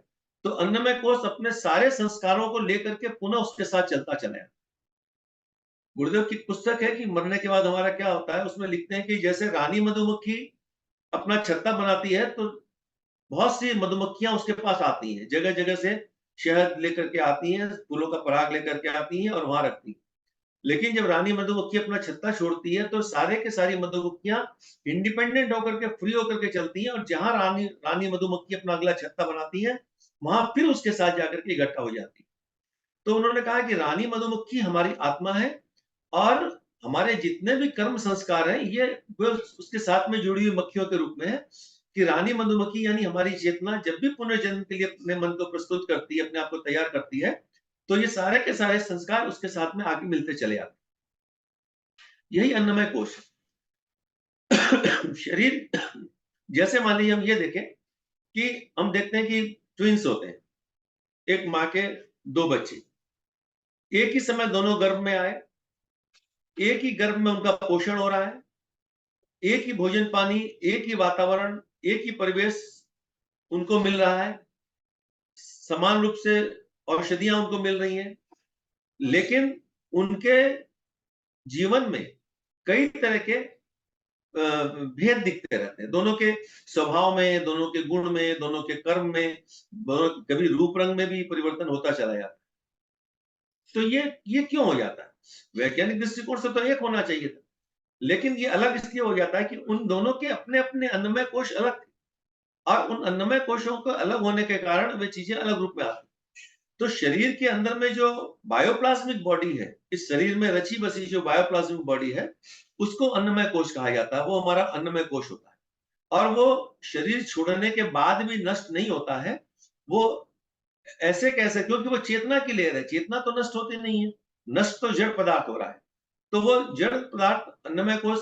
तो अन्नमय कोश अपने सारे संस्कारों को लेकर के पुनः उसके साथ चलता चला जाता। गुरुदेव की पुस्तक है कि मरने के बाद हमारा क्या होता है, उसमें लिखते हैं कि जैसे रानी मधुमक्खी अपना छत्ता बनाती है, तो बहुत सी मधुमक्खियां उसके पास आती हैं, जगह जगह से शहद लेकर के आती हैं, फूलों का पराग लेकर के आती हैं और वहां रखती हैं। लेकिन जब रानी मधुमक्खी अपना छत्ता छोड़ती है, तो सारे के सारी मधुमक्खियां इंडिपेंडेंट होकर के, फ्री होकर के चलती हैं, और जहां रानी रानी मधुमक्खी अपना अगला छत्ता बनाती है, वहां फिर उसके साथ जाकर के इकट्ठा हो जाती है। तो उन्होंने कहा कि रानी मधुमक्खी हमारी आत्मा है, और हमारे जितने भी कर्म संस्कार हैं, ये वो उसके साथ में जुड़ी हुई मक्खियों के रूप में है। कि रानी मधुमक्खी यानी हमारी चेतना जब भी पुनर्जन्म के लिए अपने मन को प्रस्तुत करती है, अपने आप को तैयार करती है, तो ये सारे के सारे संस्कार उसके साथ में आगे मिलते चले आते हैं। यही अन्नमय कोश है। शरीर, जैसे मान लीजिए हम ये देखें कि हम देखते हैं कि ट्विंस होते हैं, एक माँ के दो बच्चे, एक ही समय दोनों गर्भ में आए, एक ही गर्भ में उनका पोषण हो रहा है, एक ही भोजन पानी, एक ही वातावरण, एक ही परिवेश उनको मिल रहा है, समान रूप से औषधियां उनको मिल रही हैं, लेकिन उनके जीवन में कई तरह के भेद दिखते रहते हैं, दोनों के स्वभाव में, दोनों के गुण में, दोनों के कर्म में, कभी रूप रंग में भी परिवर्तन होता चला जाता है। तो ये क्यों हो जाता है? वैज्ञानिक दृष्टिकोण से तो एक होना चाहिए था, लेकिन ये अलग इसलिए हो जाता है कि उन दोनों के अपने अपने अन्नमय कोश अलग थे, और उन अन्नमय कोशों को अलग होने के कारण वे चीजें अलग रूप में आती। तो शरीर के अंदर में जो बायोप्लाज्मिक बॉडी है, इस शरीर में रची बसी जो बायोप्लाज्मिक बॉडी है, उसको अन्नमय कोश कहा जाता है। वो हमारा अन्नमय कोश होता है, और वो शरीर छोड़ने के बाद भी नष्ट नहीं होता है। वो ऐसे कैसे? क्योंकि वो चेतना की लेयर है, चेतना तो नष्ट होती नहीं है, नष्ट तो जड़ पदार्थ हो रहा है। तो वो जड़ पदार्थ अन्नमय कोश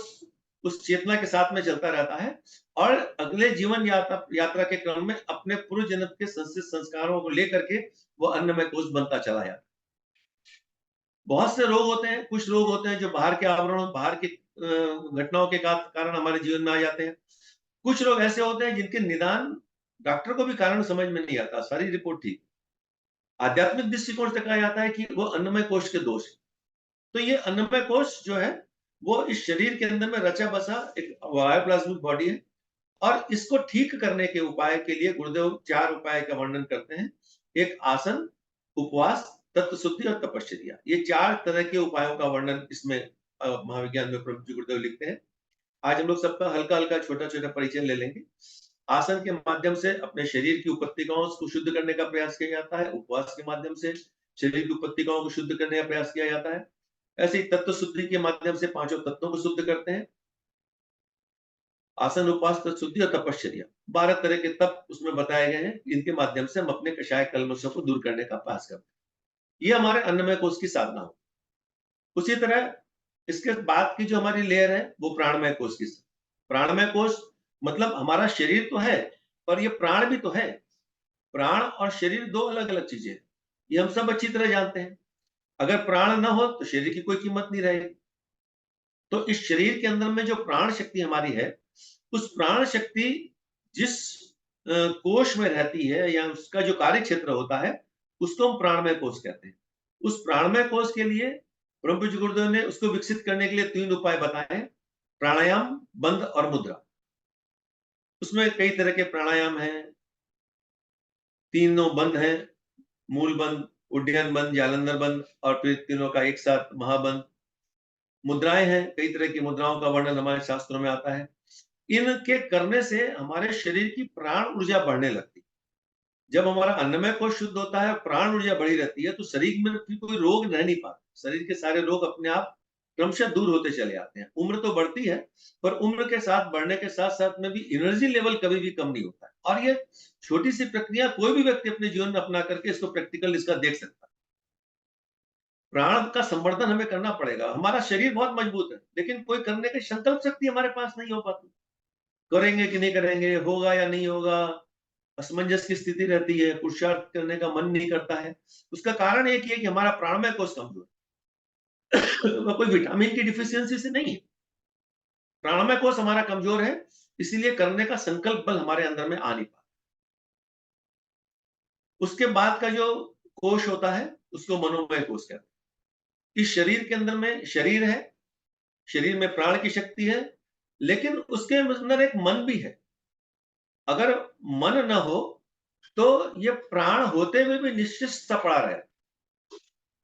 उस चेतना के साथ में चलता रहता है, और अगले जीवन यात्रा के क्रम में अपने पूर्व जन्म के संचित संस्कारों को लेकर के वो अन्नमय कोश बनता चला जाता है। बहुत से रोग होते हैं, कुछ रोग होते हैं जो बाहर के आवरणों, बाहर की घटनाओं के कारण हमारे जीवन में आ जाते हैं। कुछ लोग ऐसे होते हैं जिनके निदान डॉक्टर को भी कारण समझ में नहीं आता, सारी रिपोर्ट ठीक। आध्यात्मिक दृष्टिकोण से कहा जाता है कि वो अन्नमय कोश के दोष है। तो ये अन्नमय कोश जो है, वो इस शरीर के अंदर में रचा बसा एक बायोप्लाज्मिक बॉडी है, और इसको ठीक करने के उपाय के लिए गुरुदेव 4 उपाय का वर्णन करते हैं। एक आसन, उपवास, तत्व शुद्धि और तपश्चर्या, ये 4 तरह के उपायों का वर्णन इसमें महाविज्ञान में प्रभु जी गुरुदेव लिखते हैं। आज हम लोग सबका हल्का हल्का छोटा छोटा परिचय ले लेंगे। आसन के माध्यम से अपने शरीर की उपत्तिकाओं को शुद्ध करने का प्रयास किया जाता है। उपवास के माध्यम से शरीर की उपत्तिकाओं को शुद्ध करने का प्रयास किया जाता है। ऐसे ही तत्व शुद्धि के माध्यम से पांचों तत्वों को शुद्ध करते हैं। आसन, उपवास, तत्व शुद्धि और तपश्चर्या, 12 तरह के तप उसमें बताए गए हैं। इनके माध्यम से हम अपने कषाय कल्मशों को दूर करने का प्रयास करते हैं। ये हमारे अन्नमय कोश की साधना हो। उसी तरह इसके बाद की जो हमारी लेयर है, वो प्राणमय कोश की। प्राणमय कोश मतलब हमारा शरीर तो है, पर ये प्राण भी तो है। प्राण और शरीर दो अलग अलग चीजें हैं, ये हम सब अच्छी तरह जानते हैं। अगर प्राण न हो तो शरीर की कोई कीमत नहीं रहेगी। तो इस शरीर के अंदर में जो प्राण शक्ति हमारी है, उस प्राण शक्ति जिस कोश में रहती है, या उसका जो कार्य क्षेत्र होता है, उसको हम प्राणमय कोश कहते हैं। उस प्राणमय कोश के लिए परम पूज्य गुरुदेव ने उसको विकसित करने के लिए 3 उपाय बताए हैं: प्राणायाम, बंध और मुद्रा। उसमें कई तरह के प्राणायाम हैं, तीनों बंध हैं, मूल बंध, उड्डयन बंध, जालंधर बंध, और फिर तीनों का एक साथ महाबंध। मुद्राएं हैं, कई तरह की मुद्राओं का वर्णन हमारे शास्त्रों में आता है। इनके करने से हमारे शरीर की प्राण ऊर्जा बढ़ने लगती है। जब हमारा अन्नमय कोश शुद्ध होता है, प्राण ऊर्जा बढ़ी रहती है, तो शरीर में फिर कोई रोग रह नहीं पाता। शरीर के सारे रोग अपने आप क्रमशः दूर होते चले आते हैं। उम्र तो बढ़ती है, पर उम्र के साथ बढ़ने के साथ साथ में भी एनर्जी लेवल कभी भी कम नहीं होता है। और ये छोटी सी प्रक्रिया कोई भी व्यक्ति अपने जीवन में अपना करके इसको प्रैक्टिकल इसका देख सकता है। प्राण का संवर्धन हमें करना पड़ेगा। हमारा शरीर बहुत मजबूत है, लेकिन कोई करने की संकल्प शक्ति हमारे पास नहीं हो पाती। करेंगे कि नहीं करेंगे, होगा या नहीं होगा, असमंजस की स्थिति रहती है, पुरुषार्थ करने का मन नहीं करता है। उसका कारण एक ही है कि हमारा प्राणमय कोश कमजोर है। वह कोई विटामिन की डिफिशियंसी से नहीं है, प्राणमय कोश हमारा कमजोर है, इसीलिए करने का संकल्प बल हमारे अंदर में आ नहीं पाता। उसके बाद का जो कोश होता है उसको मनोमय कोश कहते हैं। इस शरीर के अंदर में शरीर है, शरीर में प्राण की शक्ति है, लेकिन उसके अंदर एक मन भी है। अगर मन न हो तो ये प्राण होते हुए भी निश्चित सा पड़ा रहे।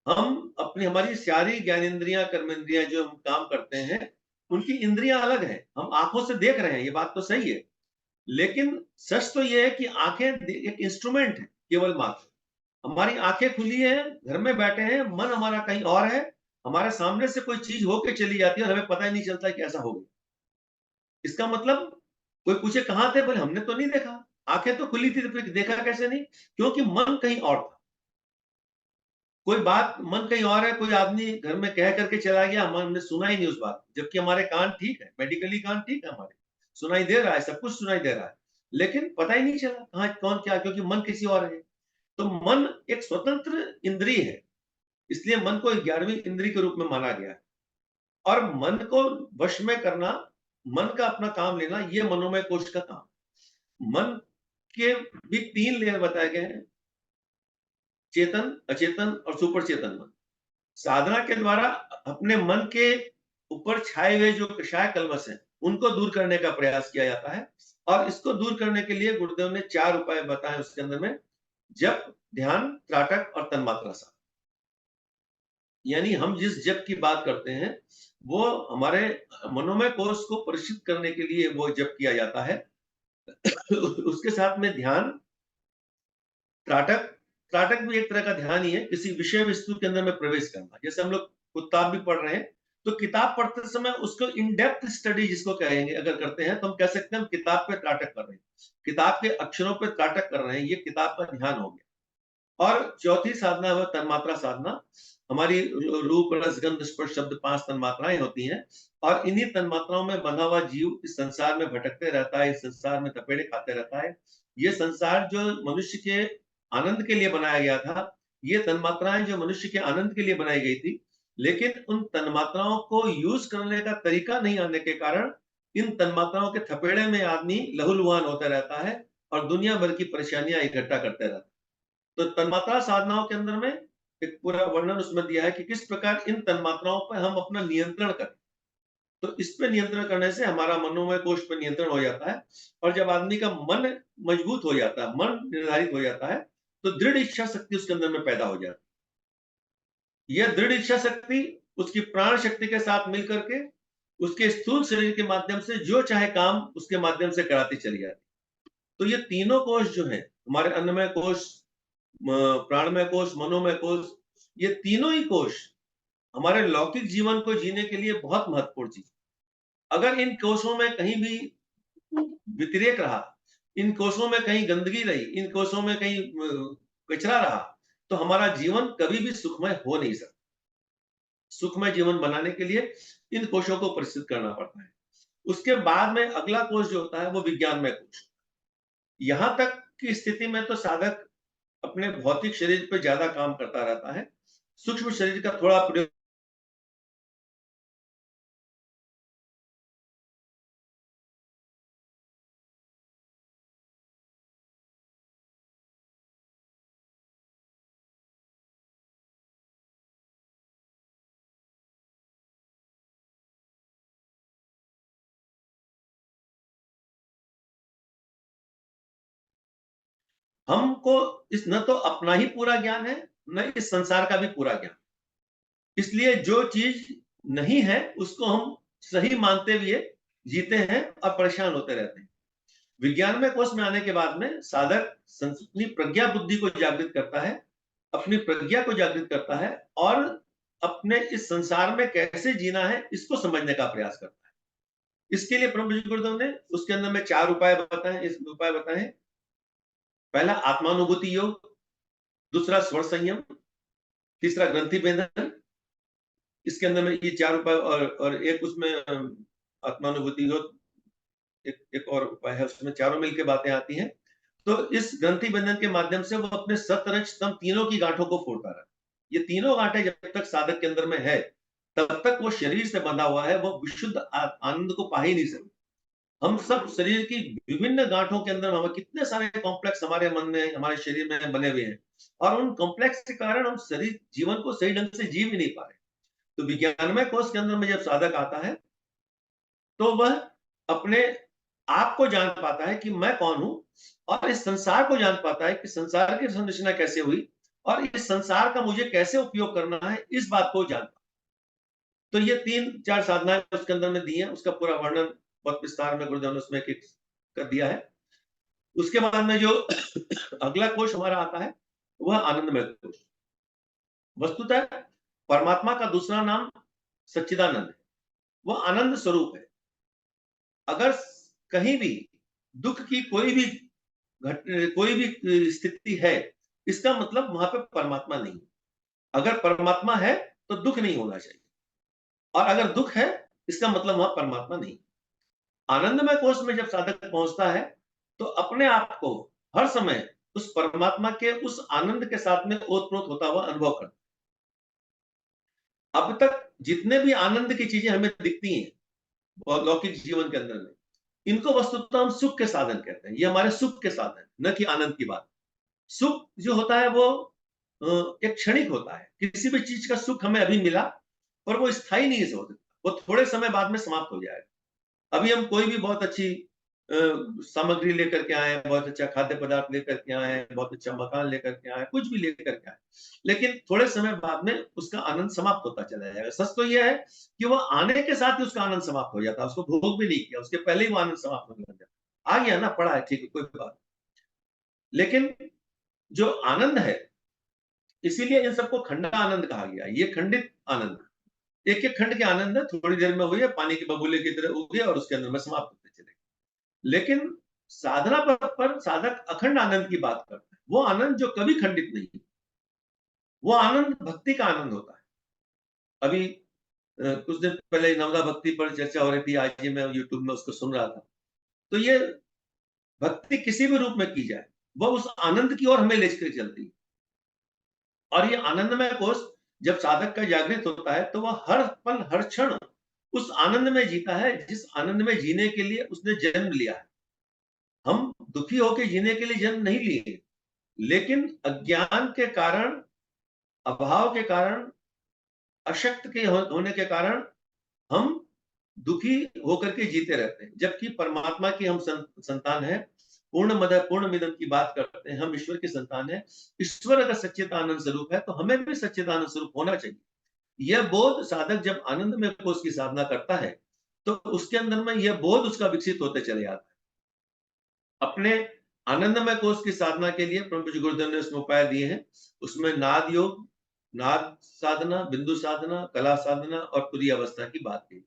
हम अपनी हमारी सारी ज्ञानेंद्रियां कर्मेंद्रियां जो हम काम करते हैं, उनकी इंद्रियां अलग हैं। हम आंखों से देख रहे हैं, ये बात तो सही है, लेकिन सच तो ये है कि आंखें एक इंस्ट्रूमेंट है, केवल मात्र। हमारी आंखें खुली है, घर में बैठे हैं, मन हमारा कहीं और है। हमारे सामने से कोई चीज होके चली जाती है और हमें पता ही नहीं चलता कि ऐसा हो गया। इसका मतलब कोई पूछे कहां थे, बोले हमने तो नहीं देखा, आंखें तो खुली थी, तो फिर देखा कैसे नहीं? क्योंकि मन कहीं और था। कोई बात मन कहीं और है, कोई आदमी घर में कह करके चला गया, हमने सुना ही नहीं उस बात, जबकि हमारे कान ठीक है, मेडिकली कान ठीक है, हमारे सुनाई दे रहा है, सब कुछ सुनाई दे रहा है, लेकिन पता ही नहीं चला कहाँ कौन क्या, क्योंकि मन किसी और है। तो मन एक स्वतंत्र इंद्रिय है, इसलिए मन को 11वीं इंद्रिय के रूप में माना गया है। और मन को वश में करना, मन का अपना काम लेना, ये मनोमय कोश का काम। मन के भी 3 लेयर बताए गए हैं, चेतन, अचेतन और सुपर चेतन मन। साधना के द्वारा अपने मन के ऊपर छाए हुए जो कषाय कल्मश हैं, उनको दूर करने का प्रयास किया जाता है। और इसको दूर करने के लिए गुरुदेव ने 4 उपाय बताए उसके अंदर में, जप, ध्यान, त्राटक और तन्मात्रा साधना। यानी हम जिस जप की बात करते हैं, वो हमारे मनोमय कोश को परिचित करने के लिए वो जप किया जाता है। उसके साथ में ध्यान, त्राटक। त्राटक भी एक तरह का ध्यान ही है, किसी विषय वस्तु के अंदर में प्रवेश करना। जैसे हम लोग किताब भी पढ़ रहे हैं, तो किताब पढ़ते समय उसको इन डेप्थ स्टडी जिसको कहेंगे अगर करते हैं, तो हम कह सकते हैं हम किताब पे त्राटक कर रहे हैं, किताब के अक्षरों पे त्राटक कर रहे हैं, ये किताब का ध्यान हो गया। और चौथी साधना है तन्मात्रा साधना। हमारी रूप, रस, गंध, स्पर्श, शब्द 5 तन्मात्राएं होती हैं, और इन्हीं तन्मात्राओं में बंधा हुआ जीव इस संसार में भटकते रहता है, इस संसार में थपेड़े खाते रहता है। ये संसार जो मनुष्य के आनंद के लिए बनाया गया था, ये तन्मात्राएं जो मनुष्य के आनंद के लिए बनाई गई थी, लेकिन उन तन्मात्राओं को यूज करने का तरीका नहीं आने के कारण इन तन्मात्राओं के थपेड़े में आदमी लहूलुहान होता रहता है और दुनिया भर की परेशानियां इकट्ठा करते रहता है। तो तन्मात्रा साधनाओं के अंदर में एक पूरा वर्णन उसमें दिया है कि किस प्रकार इन तन्मात्राओं पर हम अपना नियंत्रण करें। तो इस पे नियंत्रण करने से हमारा मनोमय कोश पर नियंत्रण हो जाता है। और जब आदमी का मन मजबूत हो जाता है, मन निर्धारित हो जाता है, तो दृढ़ इच्छा शक्ति उसके अंदर में पैदा हो जाती है। यह दृढ़ इच्छा शक्ति उसकी प्राण शक्ति के साथ मिलकर के उसके स्थूल शरीर के माध्यम से जो चाहे काम उसके माध्यम से कराती चली जाती। तो ये तीनों कोश जो है, हमारे अन्नमय कोश, प्राणमय कोश, मनोमय कोश, ये तीनों ही कोश हमारे लौकिक जीवन को जीने के लिए बहुत महत्वपूर्ण चीज। अगर इन कोशों में कहीं भी व्यतिरेक रहा, इन कोशों में कहीं गंदगी रही, इन कोशों में कहीं कचरा रहा, तो हमारा जीवन कभी भी सुखमय हो नहीं सकता। सुखमय जीवन बनाने के लिए इन कोशों को परिचित करना पड़ता है। उसके बाद में अगला कोश जो होता है वो विज्ञानमय कोश। यहां तक की स्थिति में तो साधक अपने भौतिक शरीर पर ज्यादा काम करता रहता है, सूक्ष्म शरीर का थोड़ा प्रयोग हमको इस न तो अपना ही पूरा ज्ञान है, न इस संसार का भी पूरा ज्ञान। इसलिए जो चीज नहीं है उसको हम सही मानते हुए जीते हैं और परेशान होते रहते हैं। विज्ञानमय कोष में आने के बाद में साधक अपनी प्रज्ञा बुद्धि को जागृत करता है, अपनी प्रज्ञा को जागृत करता है और अपने इस संसार में कैसे जीना है इसको समझने का प्रयास करता है। इसके लिए परम पूज्य गुरुदेव ने उसके अंदर में 4 उपाय बताए। इस उपाय बताए, पहला आत्मानुभूति योग, दूसरा स्वर संयम, तीसरा ग्रंथि भेदन। इसके अंदर में ये 4 उपाय और एक उसमें आत्मानुभूति योग एक और उपाय है, उसमें चारों मिलकर बातें आती हैं। तो इस ग्रंथि बंधन के माध्यम से वो अपने सत रज तम तीनों की गांठों को फोड़ता रहा। ये तीनों गांठें जब तक साधक के अंदर में है तब तक वो शरीर से बंधा हुआ है, वो विशुद्ध आनंद को पा ही नहीं सकता। हम सब शरीर की विभिन्न गांठों के अंदर हमें कितने सारे कॉम्प्लेक्स हमारे मन में, हमारे शरीर में बने हुए हैं और उन कॉम्प्लेक्स के कारण हम शरीर जीवन को सही ढंग से जी भी नहीं पा रहे। तो विज्ञानमय कोष के अंदर में जब साधक आता है तो वह अपने आप को जान पाता है कि मैं कौन हूं और इस संसार को जान पाता है कि संसार की संरचना कैसे हुई और इस संसार का मुझे कैसे उपयोग करना है, इस बात को जान पाता। तो ये 3-4 साधनाएं उसके अंदर में दी हैं। उसका पूरा वर्णन बहुत विस्तार में गुरुदेव ने उसमें कर दिया है। उसके बाद में जो अगला कोष हमारा आता है वह आनंदमय कोष। वस्तुतः परमात्मा का दूसरा नाम सच्चिदानंद है, वह आनंद स्वरूप है। अगर कहीं भी दुख की कोई भी स्थिति है, इसका मतलब वहां पे परमात्मा नहीं। अगर परमात्मा है तो दुख नहीं होना चाहिए, और अगर दुख है इसका मतलब वहां परमात्मा नहीं। आनंदमय कोष में जब साधक पहुंचता है तो अपने आप को हर समय उस परमात्मा के उस आनंद के साथ में ओतप्रोत होता हुआ अनुभव करता है। अब तक जितने भी आनंद की चीजें हमें दिखती हैं लौकिक जीवन के अंदर में, इनको वस्तुतः हम सुख के साधन कहते हैं। ये हमारे सुख के साधन, न कि आनंद की बात। सुख जो होता है वो एक क्षणिक होता है। किसी भी चीज का सुख हमें अभी मिला पर वो स्थायी नहीं हो सकता, वो थोड़े समय बाद में समाप्त हो जाएगा। अभी हम कोई भी बहुत अच्छी सामग्री लेकर के आए, बहुत अच्छा खाद्य पदार्थ लेकर के आए, बहुत अच्छा मकान लेकर के आए, कुछ भी लेकर के आए, लेकिन थोड़े समय बाद में उसका आनंद समाप्त होता चला जाएगा। सच तो यह है कि वो आने के साथ ही उसका आनंद समाप्त हो जाता है, उसको भोग भी नहीं किया, उसके पहले ही वो आनंद समाप्त होने लग जाता। आ गया ना, पड़ा है, ठीक है, कोई बात। लेकिन जो आनंद है, इसीलिए इन सबको खंडा आनंद कहा गया। ये खंडित आनंद, एक एक खंड के आनंद है, थोड़ी देर में हुई है, पानी के बबूले की तरह उगे और उसके अंदर में समाप्त होते चले। लेकिन साधना पर साधक अखंड आनंद की बात करता है, वो आनंद जो कभी खंडित नहीं, वो आनंद भक्ति का आनंद होता है। अभी कुछ दिन पहले नवदा भक्ति पर चर्चा हो रही थी, आज ही मैं यूट्यूब में उसको सुन रहा था। तो ये भक्ति किसी भी रूप में की जाए, वह उस आनंद की ओर हमें लेकर चलती है। और ये आनंदमय कोष जब साधक का जागृत होता है तो वह हर पल हर क्षण उस आनंद में जीता है, जिस आनंद में जीने के लिए उसने जन्म लिया है। हम दुखी होकर जीने के लिए जन्म नहीं लिए, लेकिन अज्ञान के कारण, अभाव के कारण, अशक्त के होने के कारण हम दुखी होकर के जीते रहते हैं। जबकि परमात्मा की हम संतान है, पूर्ण मद पूर्ण मिदम की बात करते हैं, हम ईश्वर की संतान है। ईश्वर अगर सच्चिदानंद स्वरूप है तो हमें भी सच्चिदानंद स्वरूप होना चाहिए। यह बोध साधक जब आनंद में कोष की साधना करता है तो उसके अंदर में यह बोध उसका विकसित होते चले जाता है। अपने आनंदमय कोष की साधना के लिए परम पूज्य गुरुदेव ने उसमें उपाय दिए हैं। उसमें नाद योग, नाद साधना, बिंदु साधना, कला साधना और तुरीय अवस्था की बात की।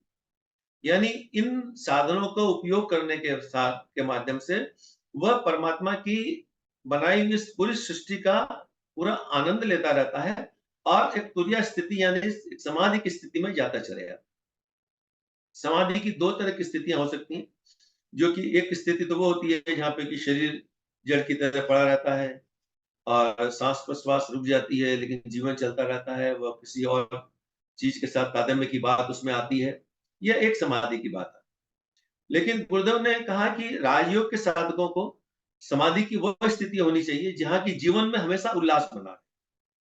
यानी इन साधनों का उपयोग करने के माध्यम से वह परमात्मा की बनाई हुई इस पूरी सृष्टि का पूरा आनंद लेता रहता है और एक तुरीय स्थिति यानी समाधि की स्थिति में जाता चलेगा। समाधि की 2 तरह की स्थितियां हो सकती हैं, जो कि एक स्थिति तो वो होती है जहां पे कि शरीर जड़ की तरह पड़ा रहता है और सांस प्रश्वास रुक जाती है, लेकिन जीवन चलता रहता है, वह किसी और चीज के साथ तादात्म्य की बात उसमें आती है। यह एक समाधि की बात है। लेकिन गुरुदेव ने कहा कि राजयोग के साधकों को समाधि की वह स्थिति होनी चाहिए जहां की जीवन में हमेशा उल्लास बना है।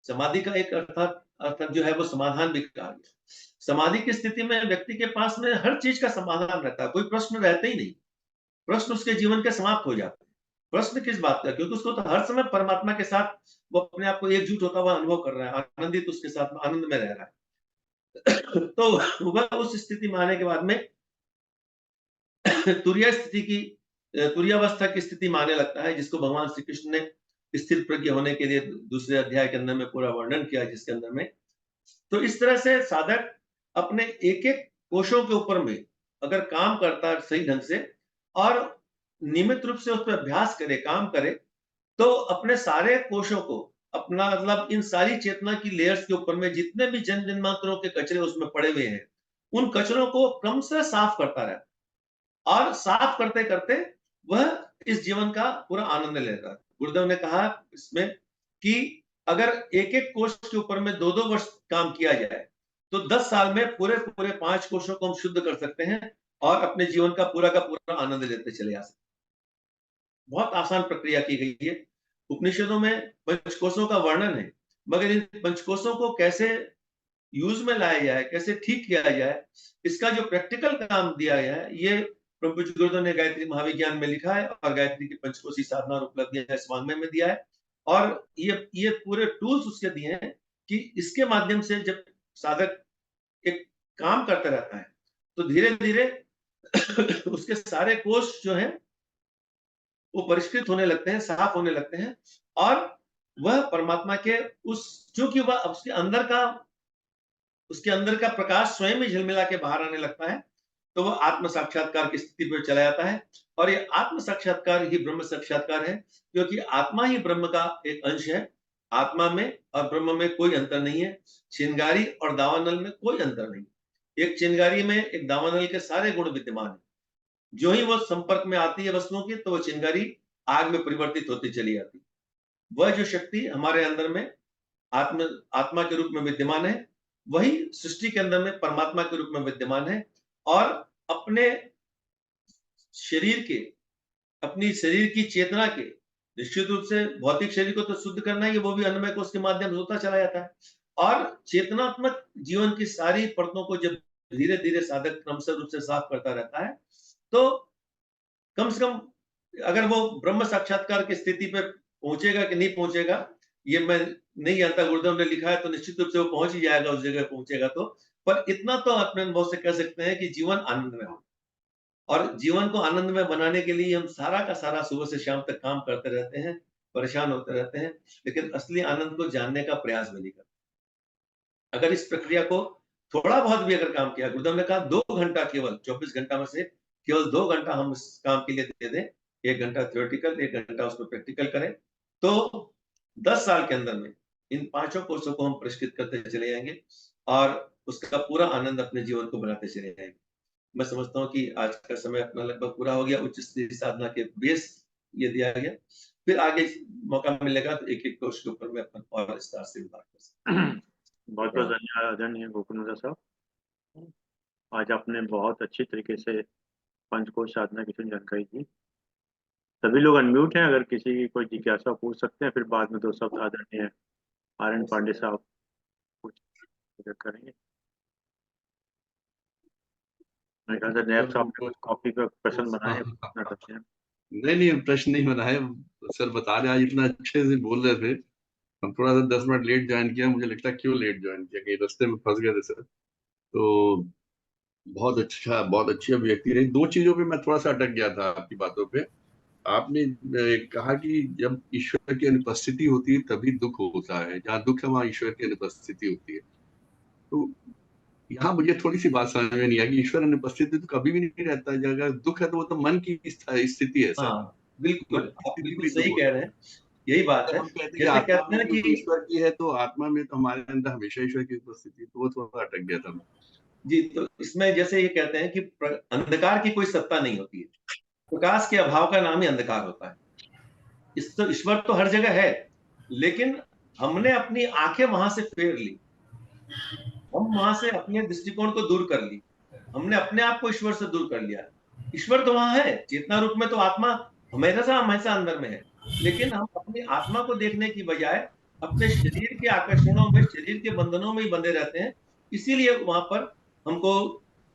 समाधि का एक अर्थ जो है वो समाधान भी कहा गया। समाधि की स्थिति में व्यक्ति के पास में हर चीज का समाधान रहता है, कोई प्रश्न रहते ही नहीं। प्रश्न उसके जीवन के समाप्त हो जाते हैं। प्रश्न किस बात का? क्योंकि उसको तो हर समय परमात्मा के साथ वो अपने आप को एकजुट होता हुआ अनुभव कर रहा है, आनंदित उसके साथ में आनंद में रह रहा है। तो वह उस स्थिति में आने के बाद में तुरीय स्थिति की तुरीयावस्था की स्थिति में आने लगता है, जिसको भगवान श्री कृष्ण ने स्थिर प्रज्ञ होने के लिए दूसरे अध्याय के अंदर में पूरा वर्णन किया, जिसके अंदर में तो इस तरह से साधक अपने एक एक कोशों के ऊपर में अगर काम करता है सही ढंग से और नियमित रूप से उस पर अभ्यास करे, काम करे, तो अपने सारे कोशों को अपना मतलब इन सारी चेतना की लेयर्स के ऊपर में जितने भी जन्म जन्मांतरों के कचरे उसमें पड़े हुए हैं, उन कचरों को क्रमशः साफ करता रहता और साफ करते करते वह इस जीवन का पूरा आनंद लेता है। गुरुदेव ने कहा इसमें कि अगर एक एक कोश के ऊपर में 2-2 वर्ष काम किया जाए तो 10 साल में पूरे पूरे 5 कोशों को हम शुद्ध कर सकते हैं और अपने जीवन का पूरा आनंद लेते चले जा सकते हैं। बहुत आसान प्रक्रिया की गई है। उपनिषदों में पंचकोशों का वर्णन है, मगर इन पंचकोशों को कैसे यूज में लाया जाए, कैसे ठीक किया जाए, इसका जो प्रैक्टिकल काम दिया गया है, ये परम पूज्य गुरुदेव ने गायत्री महाविज्ञान में लिखा है और गायत्री की पंचकोशी साधना और उपलब्धियां इस वाङ्मय में दिया है। और ये पूरे टूल्स उसके दिए हैं कि इसके माध्यम से जब साधक एक काम करता रहता है तो धीरे धीरे उसके सारे कोष जो है वो परिष्कृत होने लगते हैं, साफ होने लगते हैं और वह परमात्मा के उस चूंकि वह उसके अंदर का प्रकाश स्वयं ही झिलमिला के बाहर आने लगता है, तो वह आत्म साक्षात्कार की स्थिति पर चला जाता है। और ये आत्म साक्षात्कार ही ब्रह्म साक्षात्कार है, क्योंकि आत्मा ही ब्रह्म का एक अंश है। आत्मा में और ब्रह्म में कोई अंतर नहीं है। चिंगारी और दावानल में कोई अंतर नहीं। एक चिंगारी में एक दावानल के सारे गुण विद्यमान है। जो ही वो संपर्क में आती है वस्तुओं की, तो वो चिंगारी आग में परिवर्तित होती चली जाती है। वह जो शक्ति हमारे अंदर में आत्मा के रूप में विद्यमान है, वही सृष्टि के अंदर में परमात्मा के रूप में विद्यमान है। और अपने शरीर के, अपनी शरीर की चेतना के, निश्चित रूप से भौतिक शरीर को तो शुद्ध करना ही है, वो भी अन्नमय कोश के माध्यम से होता चला जाता है। और चेतनात्मक जीवन की सारी परतों को जब धीरे धीरे साधक क्रमशः रूप से साफ करता रहता है, तो कम से कम अगर वो ब्रह्म साक्षात्कार की स्थिति पे पहुंचेगा कि नहीं पहुंचेगा, ये मैं नहीं जानता। गुरुदेव ने लिखा है तो निश्चित रूप से वो पहुंच ही जाएगा उस जगह पहुंचेगा तो। पर इतना तो अपने अनुभव से कह सकते हैं कि जीवन आनंदमय हो, और जीवन को आनंदमय बनाने के लिए हम सारा का सारा सुबह से शाम तक काम करते रहते हैं, परेशान होते रहते हैं, लेकिन असली आनंद को जानने का प्रयास भी नहीं करते। अगर इस प्रक्रिया को थोड़ा बहुत भी अगर काम किया, गुरुदेव ने कहा 2 घंटा, केवल 24 घंटा में से केवल 2 घंटा हम इस काम के लिए दे दें, 1 घंटा थ्योरेटिकल, 1 घंटा उसमें प्रैक्टिकल करें, तो 10 साल के अंदर में इन 5 कोर्सों को हम परिष्कृत करते चले जाएंगे और उसका पूरा आनंद अपने जीवन को बनाते चले जाएंगे। मैं समझता हूँ कि आज का समय अपना लगभग पूरा हो गया। उच्च स्तरीय साधना के बेस ये दिया गया, फिर आगे मौका मिलेगा तो एक एक कोर्स के ऊपर में अपन और विस्तार से बात कर सकते। बहुत बहुत धन्यवाद आदरणीय गोकुल साहब। आज आपने बहुत अच्छी तरीके से पंचकोश साधना की जानकारी दी। सभी लोग अनम्यूट हैं, अगर किसी की कोई जिज्ञासा पूछ सकते हैं, फिर बाद में 2 शब्द आदरणीय आर.एन. पांडे साहब कुछ करेंगे। मेरे ख्याल से नैब साहब ने कुछ कॉपी का प्रश्न बनाए अपना करते हैं। नहीं, प्रश्न नहीं बनाए सर, बता रहे आज इतना अच्छे से बोल रहे थे। हम थोड़ा सा 10 मिनट लेट ज्वाइन किया, मुझे लगता है क्यों लेट ज्वाइन किया, कहीं रास्ते में फंस गए थे सर। तो बहुत अच्छी अभिव्यक्ति रही। 2 चीजों पे मैं थोड़ा सा अटक गया था आपकी बातों पे। आपने कहा कि जब ईश्वर की अनुपस्थिति होती है तभी दुख होता है, जहाँ दुख है वहाँ ईश्वर की अनुपस्थिति होती है। तो यहाँ मुझे थोड़ी सी बात समझ में नहीं आई कि ईश्वर अनुपस्थित तो कभी भी नहीं रहता है। अगर दुख है तो वो तो मन की स्थिति है सर। हाँ, बिल्कुल, आप बिल्कुल सही कह रहे हैं, यही बात है। हम कहते जैसे कहते हैं हैं कि ईश्वर की है, तो आत्मा में तो हमारे अंदर हमेशा ईश्वर की उपस्थिति, तो वो थोड़ा अटक गया था। जी, तो इसमें जैसे ये कहते हैं कि अंधकार की कोई सत्ता नहीं होती है, प्रकाश के अभाव का नाम ही अंधकार होता है। ईश्वर तो हर जगह है, लेकिन हमने अपनी आंखें वहां से फेर ली, हम वहां से अपने दृष्टिकोण को दूर कर ली, हमने अपने आप को ईश्वर से दूर कर लिया। ईश्वर तो वहां है, चेतना रूप में तो आत्मा हमेशा अंदर में है, लेकिन हम अपनी आत्मा को देखने की बजाय अपने शरीर के आकर्षणों में, शरीर के बंधनों में ही बंधे रहते हैं। इसीलिए वहां पर हमको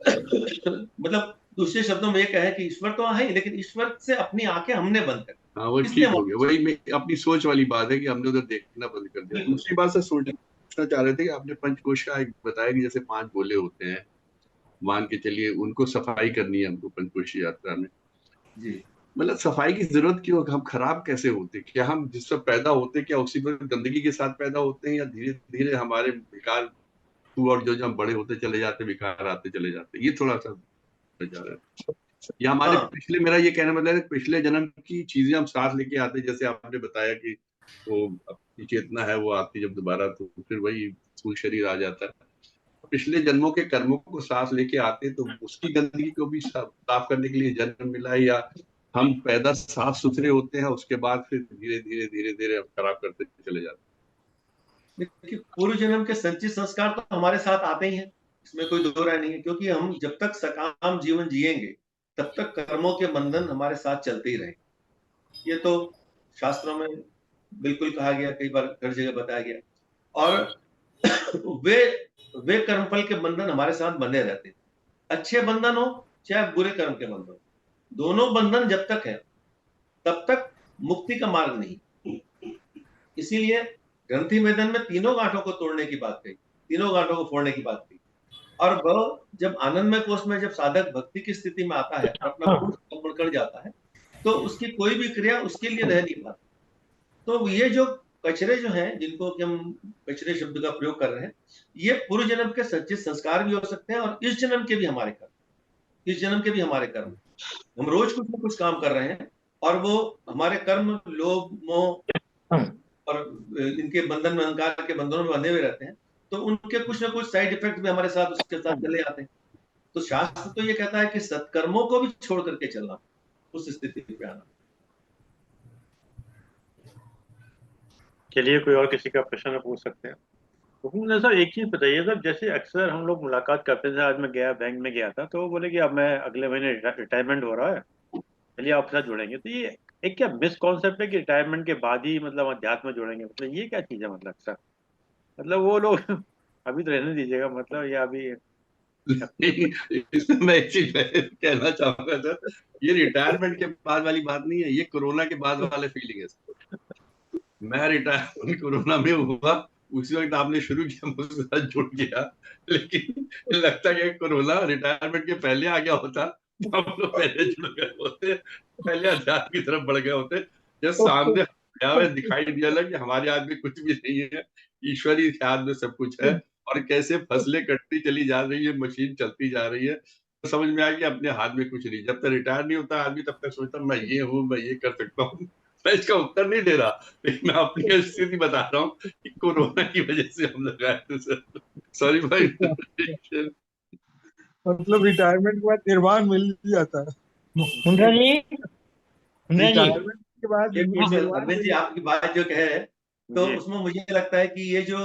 मतलब दूसरे शब्दों में ये कहें कि ईश्वर तो वहां है, लेकिन ईश्वर से अपनी आंखें हमने बंद कर, हाँ, वो ठीक हो गया। वही मैं अपनी सोच वाली बात है कि हमने उधर देखना बंद कर दिया। दूसरी बात से सोचना चाह रहे थे कि आपने पंचकोश का एक बताया कि जैसे 5 गोले होते हैं, मान के चलिए उनको सफाई करनी है हमको पंचकोशी यात्रा में। जी, मतलब सफाई की जरूरत क्यों, हम खराब कैसे होते, क्या हम जिस पर पैदा होते क्या उसी पर गंदगी के साथ पैदा होते हैं, या धीरे धीरे हमारे विकार तू और जो हम बड़े होते चले जाते विकार आते चले जाते, ये थोड़ा सा जा रहा है। या हमारे हाँ पिछले, मेरा ये कहना मतलब है कि पिछले जन्म की चीजें हम साथ लेके आते, जैसे आपने बताया कि वो अपनी चेतना है वो आती जब दोबारा, तो फिर वही स्थूल शरीर आ जाता है। पिछले जन्मों के कर्मों को साथ लेके आते, तो उसकी गंदगी को भी साफ करने के लिए जन्म मिला है, या हम पैदा साफ सुथरे होते हैं उसके बाद फिर धीरे धीरे धीरे धीरे हम खराब करते चले जाते देखिए, पूर्व जन्म के संचित संस्कार तो हमारे साथ आते ही हैं, इसमें कोई दो राय नहीं है, क्योंकि हम जब तक सकाम जीवन जिएंगे तब तक कर्मों के बंधन हमारे साथ चलते ही रहेंगे। ये तो शास्त्रों में बिल्कुल कहा गया, कई बार हर जगह बताया गया। और वे वे कर्मफल के बंधन हमारे साथ बंधे रहते हैं, अच्छे बंधन हो चाहे बुरे कर्म के बंधन, दोनों बंधन जब तक है तब तक मुक्ति का मार्ग नहीं। इसीलिए ग्रंथि वेदन में तीनों गांठों को तोड़ने की बात कही, तीनों गांठों को फोड़ने की बात कही। और वह जब आनंदमय कोष में जब साधक भक्ति की स्थिति में आता है और अपना पूर्ण समर्पण कर जाता है, तो उसकी कोई भी क्रिया उसके लिए रह नहीं पाती। तो ये जो कचरे जो हैं, जिनको कि हम कचरे शब्द का प्रयोग कर रहे हैं, ये पूर्व जन्म के संचित संस्कार भी हो सकते हैं और इस जन्म के भी हमारे कर्म, इस जन्म के भी हमारे कर्म। हम रोज कुछ ना कुछ काम कर रहे हैं और वो हमारे कर्म लोभ मोह और इनके बंधन में, अहंकार के बंधनों में बंधे हुए रहते हैं, तो उनके कुछ ना कुछ साइड इफेक्ट भी हमारे साथ उसके साथ चले आते हैं। तो शास्त्र तो ये कहता है कि सत्कर्मों को भी छोड़ करके चलना, उस स्थिति पे आना। चलिए, कोई और किसी का प्रश्न पूछ सकते हैं। हुकुम सर, एक चीज बताइए सर, जैसे अक्सर हम लोग मुलाकात करते थे, आज मैं गया बैंक में गया था, तो वो बोले कि अब मैं अगले महीने रिटायरमेंट हो रहा है, चलिए आपके साथ जुड़ेंगे। तो ये एक क्या मिसकॉन्सेप्ट है कि रिटायरमेंट के बाद ही मतलब अध्यात्म में जुड़ेंगे, मतलब ये क्या चीज है, मतलब सर, मतलब वो लोग अभी तो रहने दीजिएगा, मतलब ये अभी। हैं। इसमें मैं एक चीज कहना चाहूंगा सर, ये रिटायरमेंट के बाद वाली बात नहीं है, ये कोरोना के बाद वाले फीलिंग है। मैं रिटायर कोरोना में हुआ, उसी वक्त आपने शुरू किया, मुझसे साथ जुड़ गया, लेकिन लगता है कि कोरोना रिटायरमेंट के पहले आ गया होता तो हम लोग पहले जुड़ गए होते, पहले अध्यात्म की तरफ बढ़ गए होते। जब सामने हमें दिखाई दिया ना कि हमारे हाथ में कुछ भी नहीं है, ईश्वर ही के हाथ में सब कुछ है, और कैसे फसलें कटती चली जा रही है, मशीन चलती जा रही है, तो समझ में आया कि अपने हाथ में कुछ नहीं। जब तक रिटायर नहीं होता आदमी तब तक सोचता मैं ये हूँ, मैं ये कर सकता हूँ। मैं इसका उत्तर नहीं दे रहा, लेकिन मैं अपनी स्थिति बता रहा हूँ कि कोरोना की वजह से हम लोग आए थे सर। सॉरी भाई। मतलब रिटायरमेंट के बाद निर्वाण मिल जाता है। मुंद्रा जी, मुंद्रा जी, रिटायरमेंट के बाद एक मिनट सर, निर्वाण अरविंद जी आपकी बात जो कहे, तो जी। उसमें मुझे लगता है कि ये जो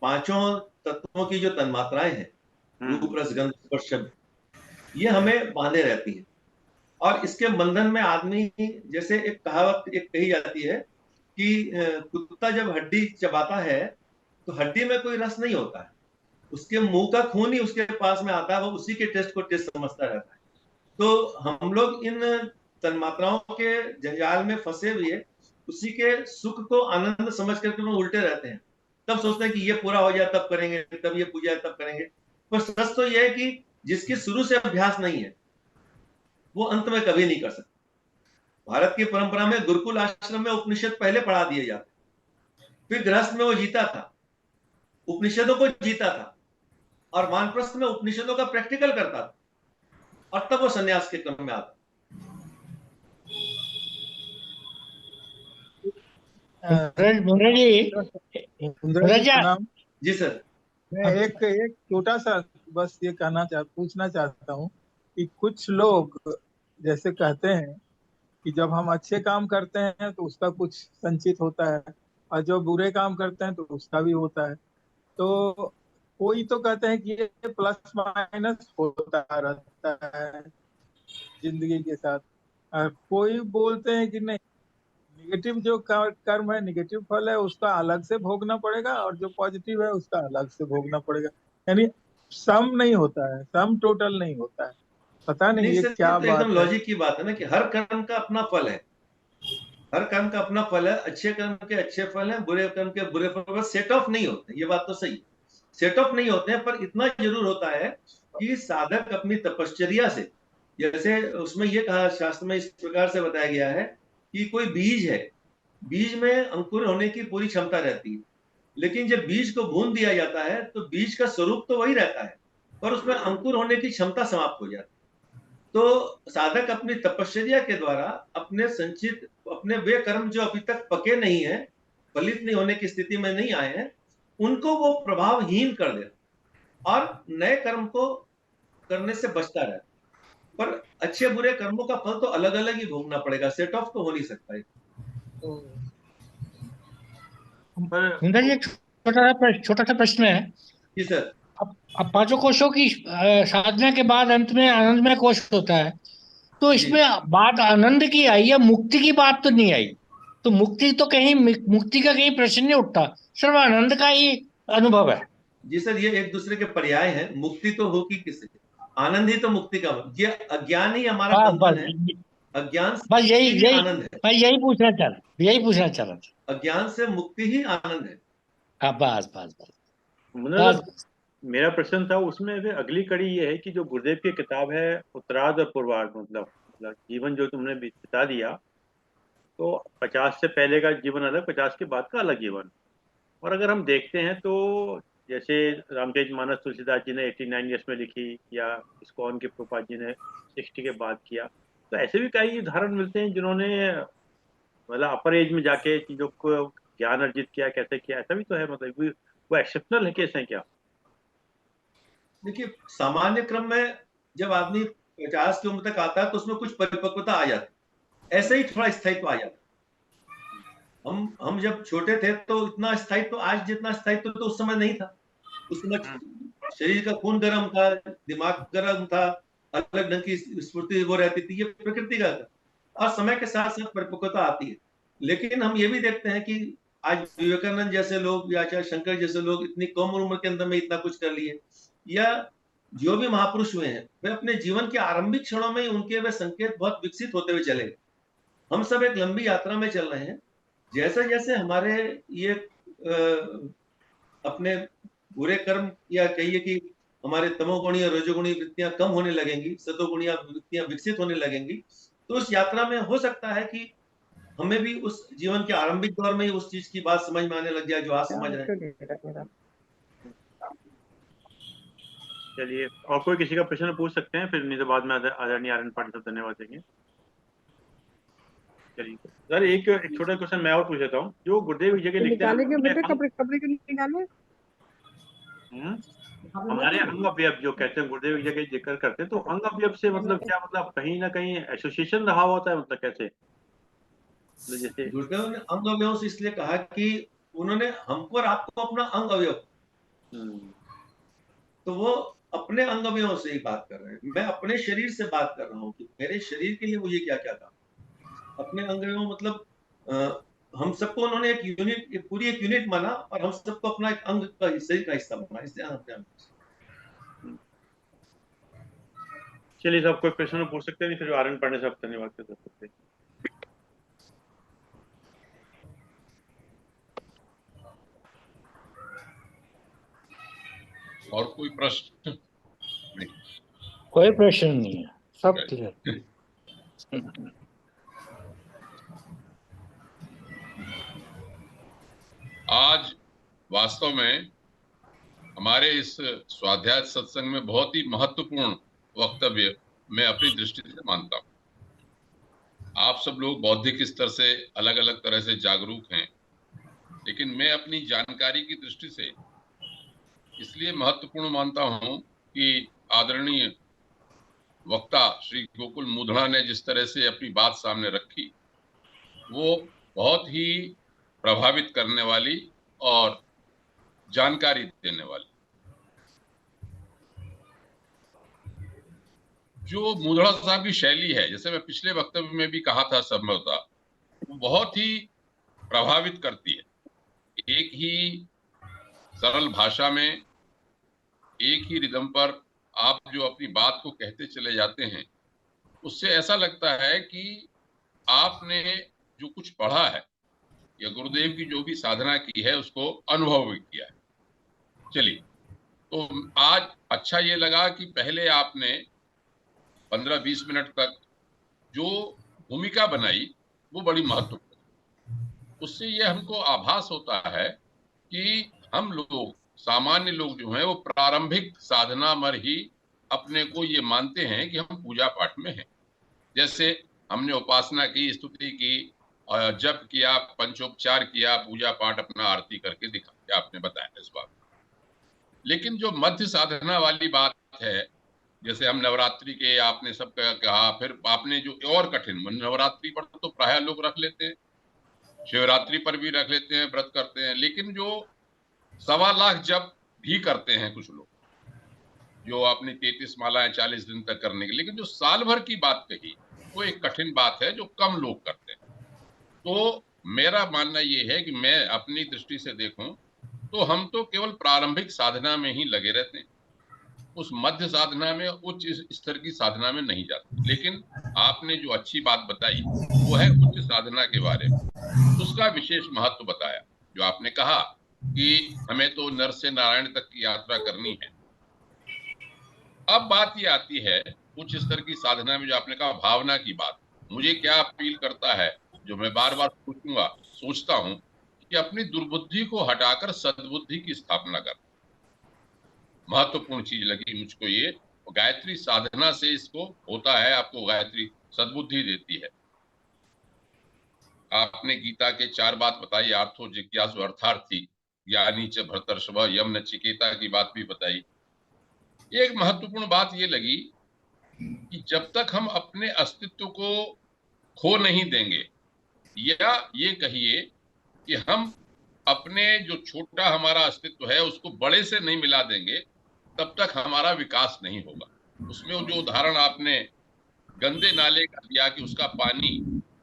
पांचों तत्वों की जो तन्मात्राएं हैं, रूप रस गंध स्पर्श शब्द, ये हमें बांधे रहती हैं। और इसके बंधन में आदमी, जैसे एक कहावत एक कही जाती है कि कुत्ता जब हड्डी चबाता है तो हड्डी में कोई रस नहीं होता है, उसके मुंह का खून ही उसके पास में आता है, वो उसी के टेस्ट को टेस्ट समझता रहता है। तो हम लोग इन तन्मात्राओं के जंजाल में फंसे हुए उसी के सुख को आनंद समझ करके हम उल्टे रहते हैं। तब सोचते हैं कि ये पूरा हो जाए तब करेंगे, तब ये पूजा है तब करेंगे। पर सच तो ये है कि जिसकी शुरू से अभ्यास नहीं है वो अंत में कभी नहीं कर सकता। भारत की परंपरा में गुरुकुल आश्रम में उपनिषद पहले पढ़ा दिए जाते, फिर गृहस्थ में वो जीता था, उपनिषदों को जीता था, और वानप्रस्थ में उपनिषदों का प्रैक्टिकल करता था, और तब वो सन्यास के क्रम में आता। मुंद्रा जी, मुंद्रा जी, नाम जी सर। मैं एक एक छोटा सा बस ये पूछना चाहता हूँ कि कुछ लोग जैसे कहते हैं कि जब हम अच्छे काम करते हैं तो उसका कुछ संचित होता है, और जो बुरे काम करते हैं तो उसका भी होता है। तो कोई तो कहते हैं कि ये प्लस माइनस होता रहता है जिंदगी के साथ, और कोई बोलते हैं कि नहीं, निगेटिव जो कर्म है, निगेटिव फल है, उसका अलग से भोगना पड़ेगा, और जो पॉजिटिव है उसका अलग से भोगना पड़ेगा। यानी सम नहीं होता है, सम टोटल नहीं होता है। पता नहीं ये सर, क्या तो बात एकदम है। लॉजिक की बात है ना कि हर कर्म का अपना फल है, हर कर्म का अपना फल है। अच्छे कर्म के अच्छे फल हैं, बुरे कर्म के बुरे फल, बस सेट ऑफ नहीं होते, ये बात तो सही, सेट ऑफ नहीं होते हैं। पर इतना जरूर होता है कि साधक अपनी तपश्चर्या से जैसे उसमें ये कहा, शास्त्र में इस प्रकार से बताया गया है कि कोई बीज है, बीज में अंकुर होने की पूरी क्षमता रहती है, लेकिन जब बीज को भून दिया जाता है तो बीज का स्वरूप तो वही रहता है, पर उसमें अंकुर होने की क्षमता समाप्त हो जाती है। तो साधक अपनी तपश्चर्या के द्वारा अपने संचित, अपने वे कर्म जो अभी तक पके नहीं है, फलित नहीं होने की स्थिति में नहीं आए हैं, उनको वो प्रभावहीन कर देता और नए कर्म को करने से बचता रहता। पर अच्छे बुरे कर्मों का फल तो अलग अलग ही भोगना पड़ेगा, सेट ऑफ तो हो नहीं सकता है। पर सुंदर जी, एक छोटा सा प्रश्न है। जी सर। अब पांचों कोशों की साधना के बाद अंत में आनंदमय कोश होता है, तो जी इसमें बात आनंद की आई है, मुक्ति की बात तो नहीं आई। तो मुक्ति तो कहीं, मुक्ति का कहीं प्रश्न नहीं उठता, सिर्फ आनंद का ही अनुभव है। जी सर, ये एक दूसरे के पर्याय हैं। मुक्ति तो होगी किससे? आनंद ही तो मुक्ति का, ये अज्ञान ही हमारा बस बंधन है। बस अज्ञान बस से यही मुक्ति ही यही आनंद है। मैं यही पूछना चाह रहा था। अज्ञान से मुक्ति ही आनंद है। हाँ, बस बस बस मतलब बस। मेरा प्रश्न था उसमें फिर अगली कड़ी ये है कि जो गुरुदेव की किताब है उत्तरार्ध और पूर्वार्ध, मतलब जीवन जो तुमने बिता दिया, तो 50 से पहले का जीवन अलग, 50 के बाद का अलग जीवन। और अगर हम देखते हैं तो जैसे रामचरितमानस तुलसीदास जी ने 89 ईयर्स में लिखी, या इस्कॉन के प्रभुपाद जी ने 60 के बाद किया, तो ऐसे भी कई उदाहरण मिलते हैं जिन्होंने मतलब अपर एज में जाके चीजों को ज्ञान अर्जित किया, कैसे किया, ऐसा भी तो है। मतलब वो एक्सेप्शनल है केस है क्या? देखिए, सामान्य क्रम में जब आदमी 50 की उम्र तक आता है तो उसमें कुछ परिपक्वता आ जाती है, ऐसे ही थोड़ा स्थायित्व आ जाता है। हम जब छोटे थे तो इतना स्थायित्व, आज जितना स्थायित्व तो उस समय नहीं था। उस समय शरीर का खून गर्म था, दिमाग गर्म था, अलग ढंग की स्फूर्ति वो रहती थी, ये प्रकृति का था। और समय के साथ साथ परिपक्वता आती है। लेकिन हम ये भी देखते हैं कि आज विवेकानंद जैसे लोग या आचार्य शंकर जैसे लोग इतनी कम उम्र के अंदर में इतना कुछ कर लिए, या जो भी महापुरुष हुए हैं वे अपने जीवन के आरंभिक क्षणों में ही उनके वे संकेत बहुत विकसित होते हुए चले गए। हम सब एक लंबी यात्रा में चल रहे हैं। जैसे जैसे हमारे ये अपने बुरे कर्म, या कहिए कि हमारे तमोगुणी और रजोगुणी वृत्तियां कम होने लगेंगी, सतोगुणी वृत्तियां विकसित होने लगेंगी, तो उस यात्रा में हो सकता है कि हमें भी उस जीवन के आरंभिक दौर में ही उस चीज की बात समझ में आने लग जाए जो आज समझ रहे हैं। चलिए, और कोई किसी का प्रश्न पूछ सकते हैं, फिर नहीं तो बाद में आदरणीय आर्यन पांडे साहब धन्यवाद देंगे। चलिए सर, एक छोटा क्वेश्चन मैं और पूछ लेता हूँ। जो गुरुदेव जगह लिखते हैं निकाले क्यों बेटे, कपड़े क्यों निकाले? हमारे अंग अवयव जो कहते हैं गुरुदेव जगह जिक्र करते हैं, तो अंग अवयव से मतलब क्या, मतलब कहीं ना कहीं एसोसिएशन रहा होता है, मतलब कैसे? मतलब जैसे गुरुदेव ने अंग अवयव से इसलिए कहा कि उन्होंने हमको और आपको अपना अंग अवयव, तो वो अपने अंग अवयव से ही बात कर रहे हैं। मैं अपने शरीर से बात कर रहा हूँ कि मेरे शरीर के लिए मुझे क्या क्या था। अपने अंग अवयव मतलब हम सबको उन्होंने एक यूनिट, पूरी एक यूनिट माना, और हम सबको अपना एक अंग का, शरीर का हिस्सा माना। इसलिए चलिए साहब, कोई प्रश्न पूछ सकते हैं, नहीं फिर आर्यन पांडे साहब धन्यवाद कर सकते हैं। और कोई प्रश्न? कोई प्रश्न नहीं है, सब क्लियर। आज वास्तव में हमारे इस स्वाध्याय सत्संग में बहुत ही महत्वपूर्ण वक्तव्य मैं अपनी दृष्टि से मानता हूं। आप सब लोग बौद्धिक स्तर से अलग अलग तरह से जागरूक हैं, लेकिन मैं अपनी जानकारी की दृष्टि से इसलिए महत्वपूर्ण मानता हूं कि आदरणीय वक्ता श्री गोकुल मूधड़ा ने जिस तरह से अपनी बात सामने रखी, वो बहुत ही प्रभावित करने वाली और जानकारी देने वाली। जो मूधड़ा साहब की शैली है, जैसे मैं पिछले वक्तव्य में भी कहा था संभवतः, वो बहुत ही प्रभावित करती है। एक ही सरल भाषा में, एक ही रिदम पर आप जो अपनी बात को कहते चले जाते हैं, उससे ऐसा लगता है कि आपने जो कुछ पढ़ा है या गुरुदेव की जो भी साधना की है उसको अनुभव भी किया है। चलिए, तो आज अच्छा ये लगा कि पहले आपने 15-20 मिनट तक जो भूमिका बनाई वो बड़ी महत्वपूर्ण। उससे ये हमको आभास होता है कि हम लोग सामान्य लोग जो हैं वो प्रारंभिक साधना में ही अपने को ये मानते हैं कि हम पूजा पाठ में हैं। जैसे हमने उपासना की, स्तुति की, जप किया, पंचोपचार किया, पूजा पाठ अपना आरती करके दिखा, आपने बताया इस बात। लेकिन जो मध्य साधना वाली बात है, जैसे हम नवरात्रि के आपने सब कहा, फिर आपने जो और कठिन, नवरात्रि पर तो प्राय लोग रख लेते हैं, शिवरात्रि पर भी रख लेते हैं, व्रत करते हैं, लेकिन जो 1.25 लाख जप भी करते हैं कुछ लोग, जो आपने 33 मालाएं 40 दिन तक करने की, लेकिन जो साल भर की बात कही वो एक कठिन बात है जो कम लोग करते हैं। तो मेरा मानना ये है कि मैं अपनी दृष्टि से देखूं तो हम तो केवल प्रारंभिक साधना में ही लगे रहते हैं, उस मध्य साधना में, उच्च स्तर की साधना में नहीं जाते। लेकिन आपने जो अच्छी बात बताई वो है उच्च साधना के बारे में, उसका विशेष महत्व बताया। जो आपने कहा कि हमें तो नर से नारायण तक की यात्रा करनी है। अब बात ये आती है उच्च स्तर की साधना में, जो आपने कहा भावना की बात, मुझे क्या अपील करता है, जो मैं बार बार सोचता हूं कि अपनी दुर्बुद्धि को हटाकर सद्बुद्धि की स्थापना कर। महत्वपूर्ण चीज लगी मुझको ये, गायत्री साधना से इसको होता है, आपको गायत्री सद्बुद्धि देती है। आपने गीता के 4 बात बताई, आर्थो जिज्ञासु अर्थार्थी, ज्ञानी च भर्तर्षभ, यम नचिकेता की बात भी बताई। एक महत्वपूर्ण बात ये लगी कि जब तक हम अपने अस्तित्व को खो नहीं देंगे, या ये कहिए कि हम अपने जो छोटा हमारा अस्तित्व है उसको बड़े से नहीं मिला देंगे, तब तक हमारा विकास नहीं होगा। उसमें जो उदाहरण आपने गंदे नाले का दिया कि उसका पानी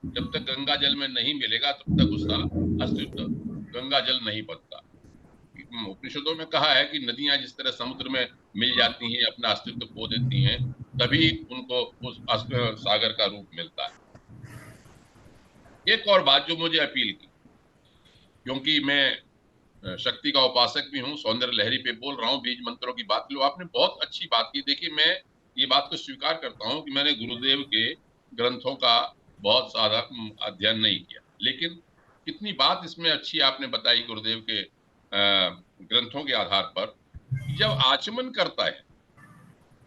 जब तक गंगा जल में नहीं मिलेगा तब तक उसका अस्तित्व गंगा जल नहीं बनता। उपनिषदों में कहा है कि नदियां जिस तरह समुद्र में मिल जाती हैं, अपना अस्तित्व खो देती हैं, तभी उनको उस सागर का रूप मिलता है। एक और बात जो मुझे अपील की, क्योंकि मैं शक्ति का उपासक भी हूँ, सौंदर्य लहरी पे बोल रहा हूँ, बीज मंत्रों की बात लो, आपने बहुत अच्छी बात की। देखिए, मैं ये बात को स्वीकार करता हूँ कि मैंने गुरुदेव के ग्रंथों का बहुत ज्यादा अध्ययन नहीं किया, लेकिन कितनी बात इसमें अच्छी आपने बताई गुरुदेव के ग्रंथों के आधार पर। जब आचमन करता है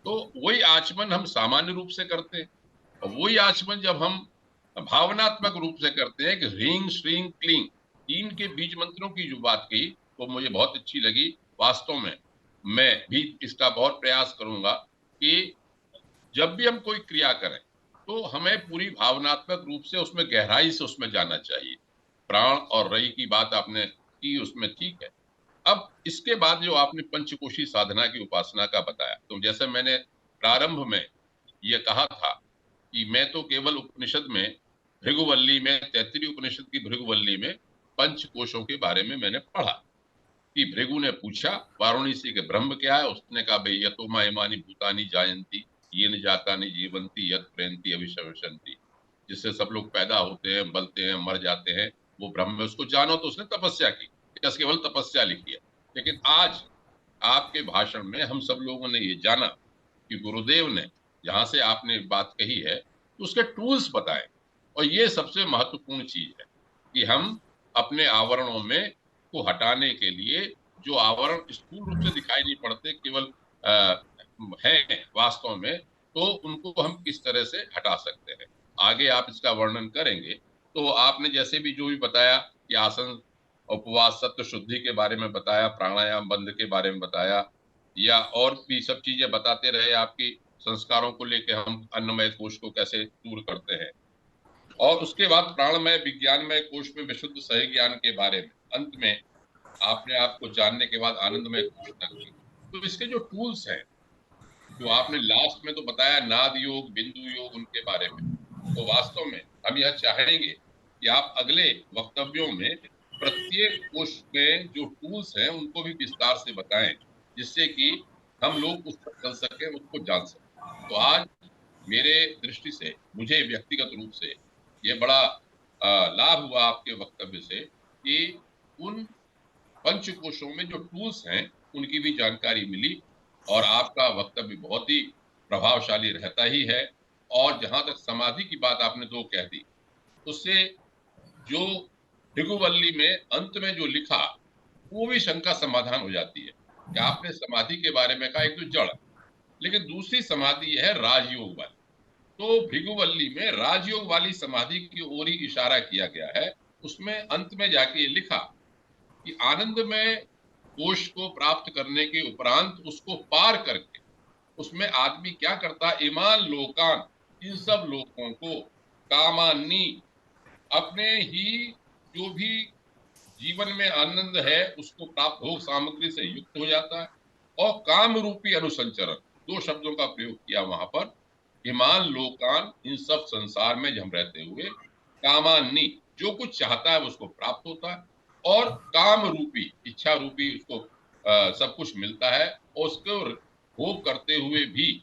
तो वही आचमन हम सामान्य रूप से करते हैं, और वही आचमन जब हम भावनात्मक रूप से करते हैं कि ह्रीं श्रीं क्लीं, 3 के बीज मंत्रों की जो बात कही वो मुझे बहुत अच्छी लगी। वास्तव में मैं भी इसका बहुत प्रयास करूंगा कि जब भी हम कोई क्रिया करें तो हमें पूरी भावनात्मक रूप से उसमें गहराई से उसमें जाना चाहिए। प्राण और रई की बात आपने की उसमें ठीक है। अब इसके बाद जो आपने पंचकोशी साधना की उपासना का बताया, तो जैसे मैंने प्रारंभ में ये कहा था कि मैं तो केवल उपनिषद में भृगुवल्ली में, तैत्तिरीय उपनिषद की भृगुवल्ली में पंचकोशों के बारे में मैंने पढ़ा कि भृगु ने पूछा वाराणसी के ब्रह्म क्या है, उसने कहा भाई यतो मायमानी भूतानी जायंती ये न जाता नहीं जीवंती यद प्रेंती अभिशंति, जिससे सब लोग पैदा होते हैं, बलते हैं, मर जाते हैं, वो ब्रह्म है, उसको जानो। तो उसने तपस्या की, बस केवल तपस्या लिखी है। लेकिन आज आपके भाषण में हम सब लोगों ने ये जाना कि गुरुदेव ने जहां से आपने बात कही है तो उसके टूल्स बताए, और ये सबसे महत्वपूर्ण चीज है कि हम अपने आवरणों में को हटाने के लिए, जो आवरण स्थूल रूप से दिखाई नहीं पड़ते, केवल हैं वास्तव में, तो उनको हम किस तरह से हटा सकते हैं, आगे आप इसका वर्णन करेंगे। तो आपने जैसे भी जो भी बताया कि आसन, उपवास, सत्व शुद्धि के बारे में बताया, प्राणायाम बंद के बारे में बताया, या और भी सब चीजें बताते रहे, आपकी संस्कारों को लेकर हम अन्नमय कोश को कैसे दूर करते हैं, और उसके बाद प्राणमय विज्ञानमय कोश में विशुद्ध सही ज्ञान के बारे में, अंत में आपने आपको जानने के बाद आनंदमय कोश तक की। तो इसके जो टूल्स हैं, जो आपने लास्ट में तो बताया नाद योग, बिंदु योग, उनके बारे में, तो वास्तव में हम यह चाहेंगे कि आप अगले वक्तव्यों में प्रत्येक कोश में जो टूल्स हैं उनको भी विस्तार से बताएं, जिससे कि हम लोग उस पर चल सके, उसको जान सकें। तो आज मेरे दृष्टि से, मुझे व्यक्तिगत रूप से ये बड़ा लाभ हुआ आपके वक्तव्य से कि उन पंचकोशों में जो टूल्स हैं उनकी भी जानकारी मिली, और आपका वक्तव्य बहुत ही प्रभावशाली रहता ही है। और जहां तक समाधि की बात आपने दो कह दी, उससे जो भृगुवल्ली में अंत में जो लिखा वो भी शंका समाधान हो जाती है कि आपने समाधि के बारे में कहा एक तो जड़, लेकिन दूसरी समाधि है राजयोग वाली। तो भृगुवल्ली में राजयोग वाली समाधि की ओर ही इशारा किया गया है। उसमें अंत में जाके ये लिखा कि आनंद में कोश को प्राप्त करने के उपरांत उसको पार करके उसमें आदमी क्या करता, इमान लोकान, इन सब लोगों को, कामानी, अपने ही जो भी जीवन में आनंद है उसको प्राप्त भोग सामग्री से युक्त हो जाता है। और काम रूपी अनुसंचरण, दो शब्दों का प्रयोग किया वहां पर, इमान लोकान, इन सब संसार में हम रहते हुए, कामानी, जो कुछ चाहता है उसको प्राप्त होता है, और काम रूपी, इच्छा रूपी उसको सब कुछ मिलता है, और उसको भोग करते हुए भी,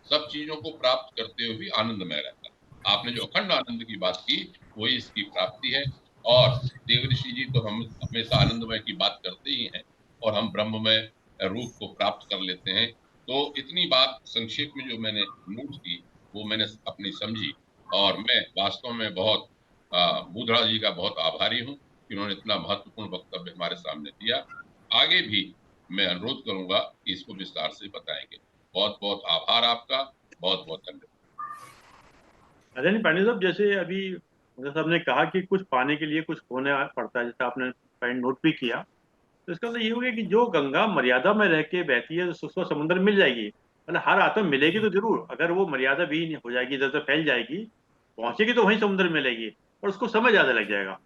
सब चीजों को प्राप्त करते हुए भी आनंदमय रहता है। आपने जो अखंड आनंद की बात की वही इसकी प्राप्ति है। और देवऋषि जी तो हम हमेशा आनंदमय की बात करते ही हैं, और हम ब्रह्ममय रूप को प्राप्त कर लेते हैं। तो इतनी बात संक्षेप में जो मैंने नोट की वो मैंने अपनी समझी, और मैं वास्तव में बहुत बुधड़ा जी का बहुत आभारी हूँ कि उन्होंने इतना महत्वपूर्ण वक्तव्य हमारे सामने दिया। आगे भी मैं अनुरोध करूंगा कि इसको विस्तार से बताएंगे। बहुत बहुत आभार आपका, बहुत बहुत धन्यवाद। आदरणीय पांडे साहब, जैसे अभी साहब ने कहा कि कुछ पाने के लिए कुछ खोना पड़ता है, जैसे आपने पॉइंट नोट भी किया, तो इसका मतलब ये हो गया कि जो गंगा मर्यादा में रह के बहती है तो उसको समुद्र मिल जाएगी, मतलब हर आत्मा मिलेगी तो जरूर। अगर वो मर्यादा भी हो जाएगी, इधर से फैल जाएगी, पहुंचेगी तो वहीं समुद्र मिलेगी और उसको समझ ज्यादा लग जाएगा।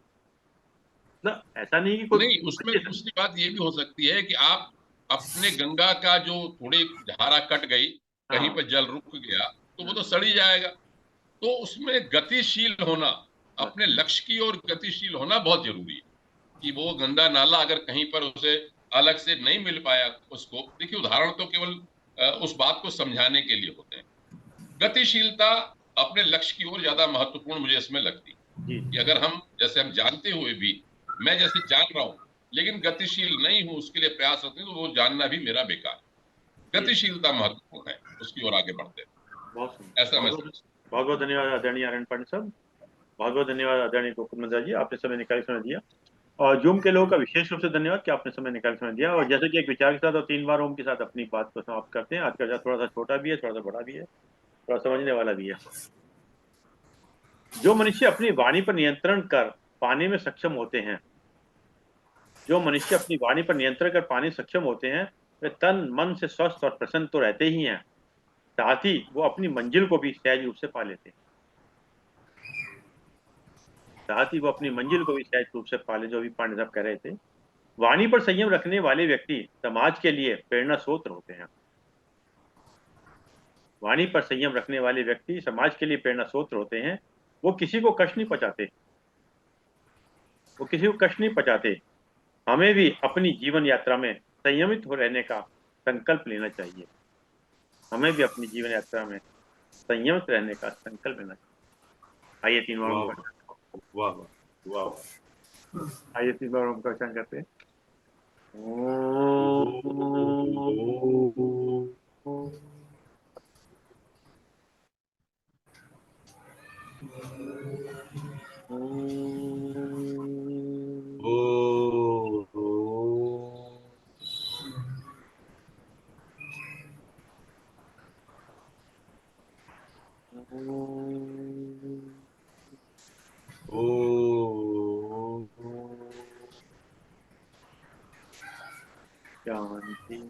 मतलब ऐसा नहीं कि कोई नहीं, उसमें दूसरी बात ये भी हो सकती है कि आप अपने गंगा का जो थोड़ी धारा कट गई, कहीं पर जल रुक गया, तो वो तो सड़ी जाएगा। तो उसमें गतिशील होना, अपने लक्ष्य की ओर गतिशील होना बहुत जरूरी है कि वो गंगा नाला अगर कहीं पर उसे अलग से नहीं मिल पाया उसको, देखिए उदाहरण तो केवल उस बात को समझाने के लिए होते हैं। गतिशीलता अपने लक्ष्य की ओर ज्यादा महत्वपूर्ण मुझे इसमें लगती है कि अगर हम, जैसे हम जानते हुए भी, मैं जैसे जान रहा हूं लेकिन गतिशील नहीं हूं, उसके लिए प्रयास करते हैं, तो वो जानना भी मेरा बेकार है। गतिशीलता महत्वपूर्ण है, उसकी ओर आगे बढ़ते हैं। ऐसा मैं बहुत बहुत धन्यवाद आदरणीय नारायण पांडे साहब, बहुत बहुत धन्यवाद आदरणीय गोकुल मंदा जी, आपने समय निकाल समय दिया। और जूम के लोगों का विशेष रूप से धन्यवाद कि आपने समय निकाल समय दिया। और जैसे कि एक विचार के साथ और 3 बार ओम के साथ अपनी बात को समाप्त करते हैं। आज का थोड़ा सा छोटा भी है, थोड़ा सा बड़ा भी है, थोड़ा समझने वाला भी है। जो मनुष्य अपनी वाणी पर नियंत्रण कर पाने में सक्षम होते हैं, जो मनुष्य अपनी वाणी पर नियंत्रण कर पाने में सक्षम होते हैं, वे तन मन से स्वस्थ और प्रसन्न तो रहते ही हैं, साथ ही वो अपनी मंजिल को भी सहज रूप से पा लेते हैं। साथ ही वो अपनी मंजिल को भी सहज रूप से पाले, जो अभी पांडे साहब कह रहे थे। वाणी पर संयम रखने वाले व्यक्ति समाज के लिए प्रेरणा स्रोत होते हैं। वाणी पर संयम रखने वाले व्यक्ति समाज के लिए प्रेरणा स्रोत होते हैं। वो किसी को कष्ट नहीं पहुंचाते, वो किसी को कष्ट नहीं पहुंचाते। हमें भी अपनी जीवन यात्रा में संयमित हो रहने का संकल्प लेना चाहिए। हमें भी अपनी जीवन यात्रा में संयमित रहने का संकल्प लेना चाहिए। आइए 3 बार वाह वाह वाह, आइए 3 बार ओम का उच्चारण करते हैं। शांति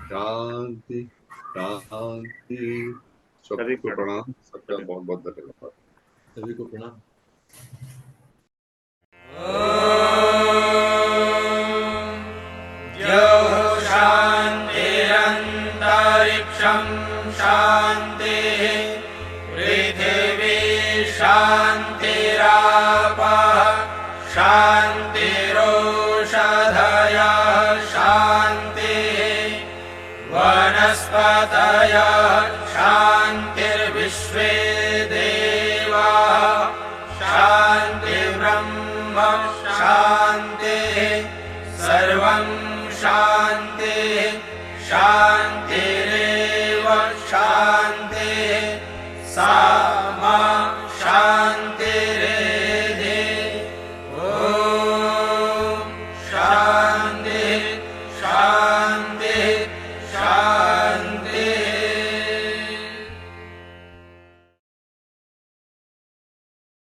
शांति शांति शांति। सबको प्रणाम, सबका बहुत बहुत धन्यवाद, सभी को प्रणाम। शांतिरन्तरिक्षं शान्तिः, पृथिवी शान्तिरापः शान्तिरोषधयः शान्तिः, वनस्पतयः शान्तिर्विश्वे देवाः शान्तिर्ब्रह्म शान्तिः, सर्वं शान्तिः शान्तिरेव शान्तिः सा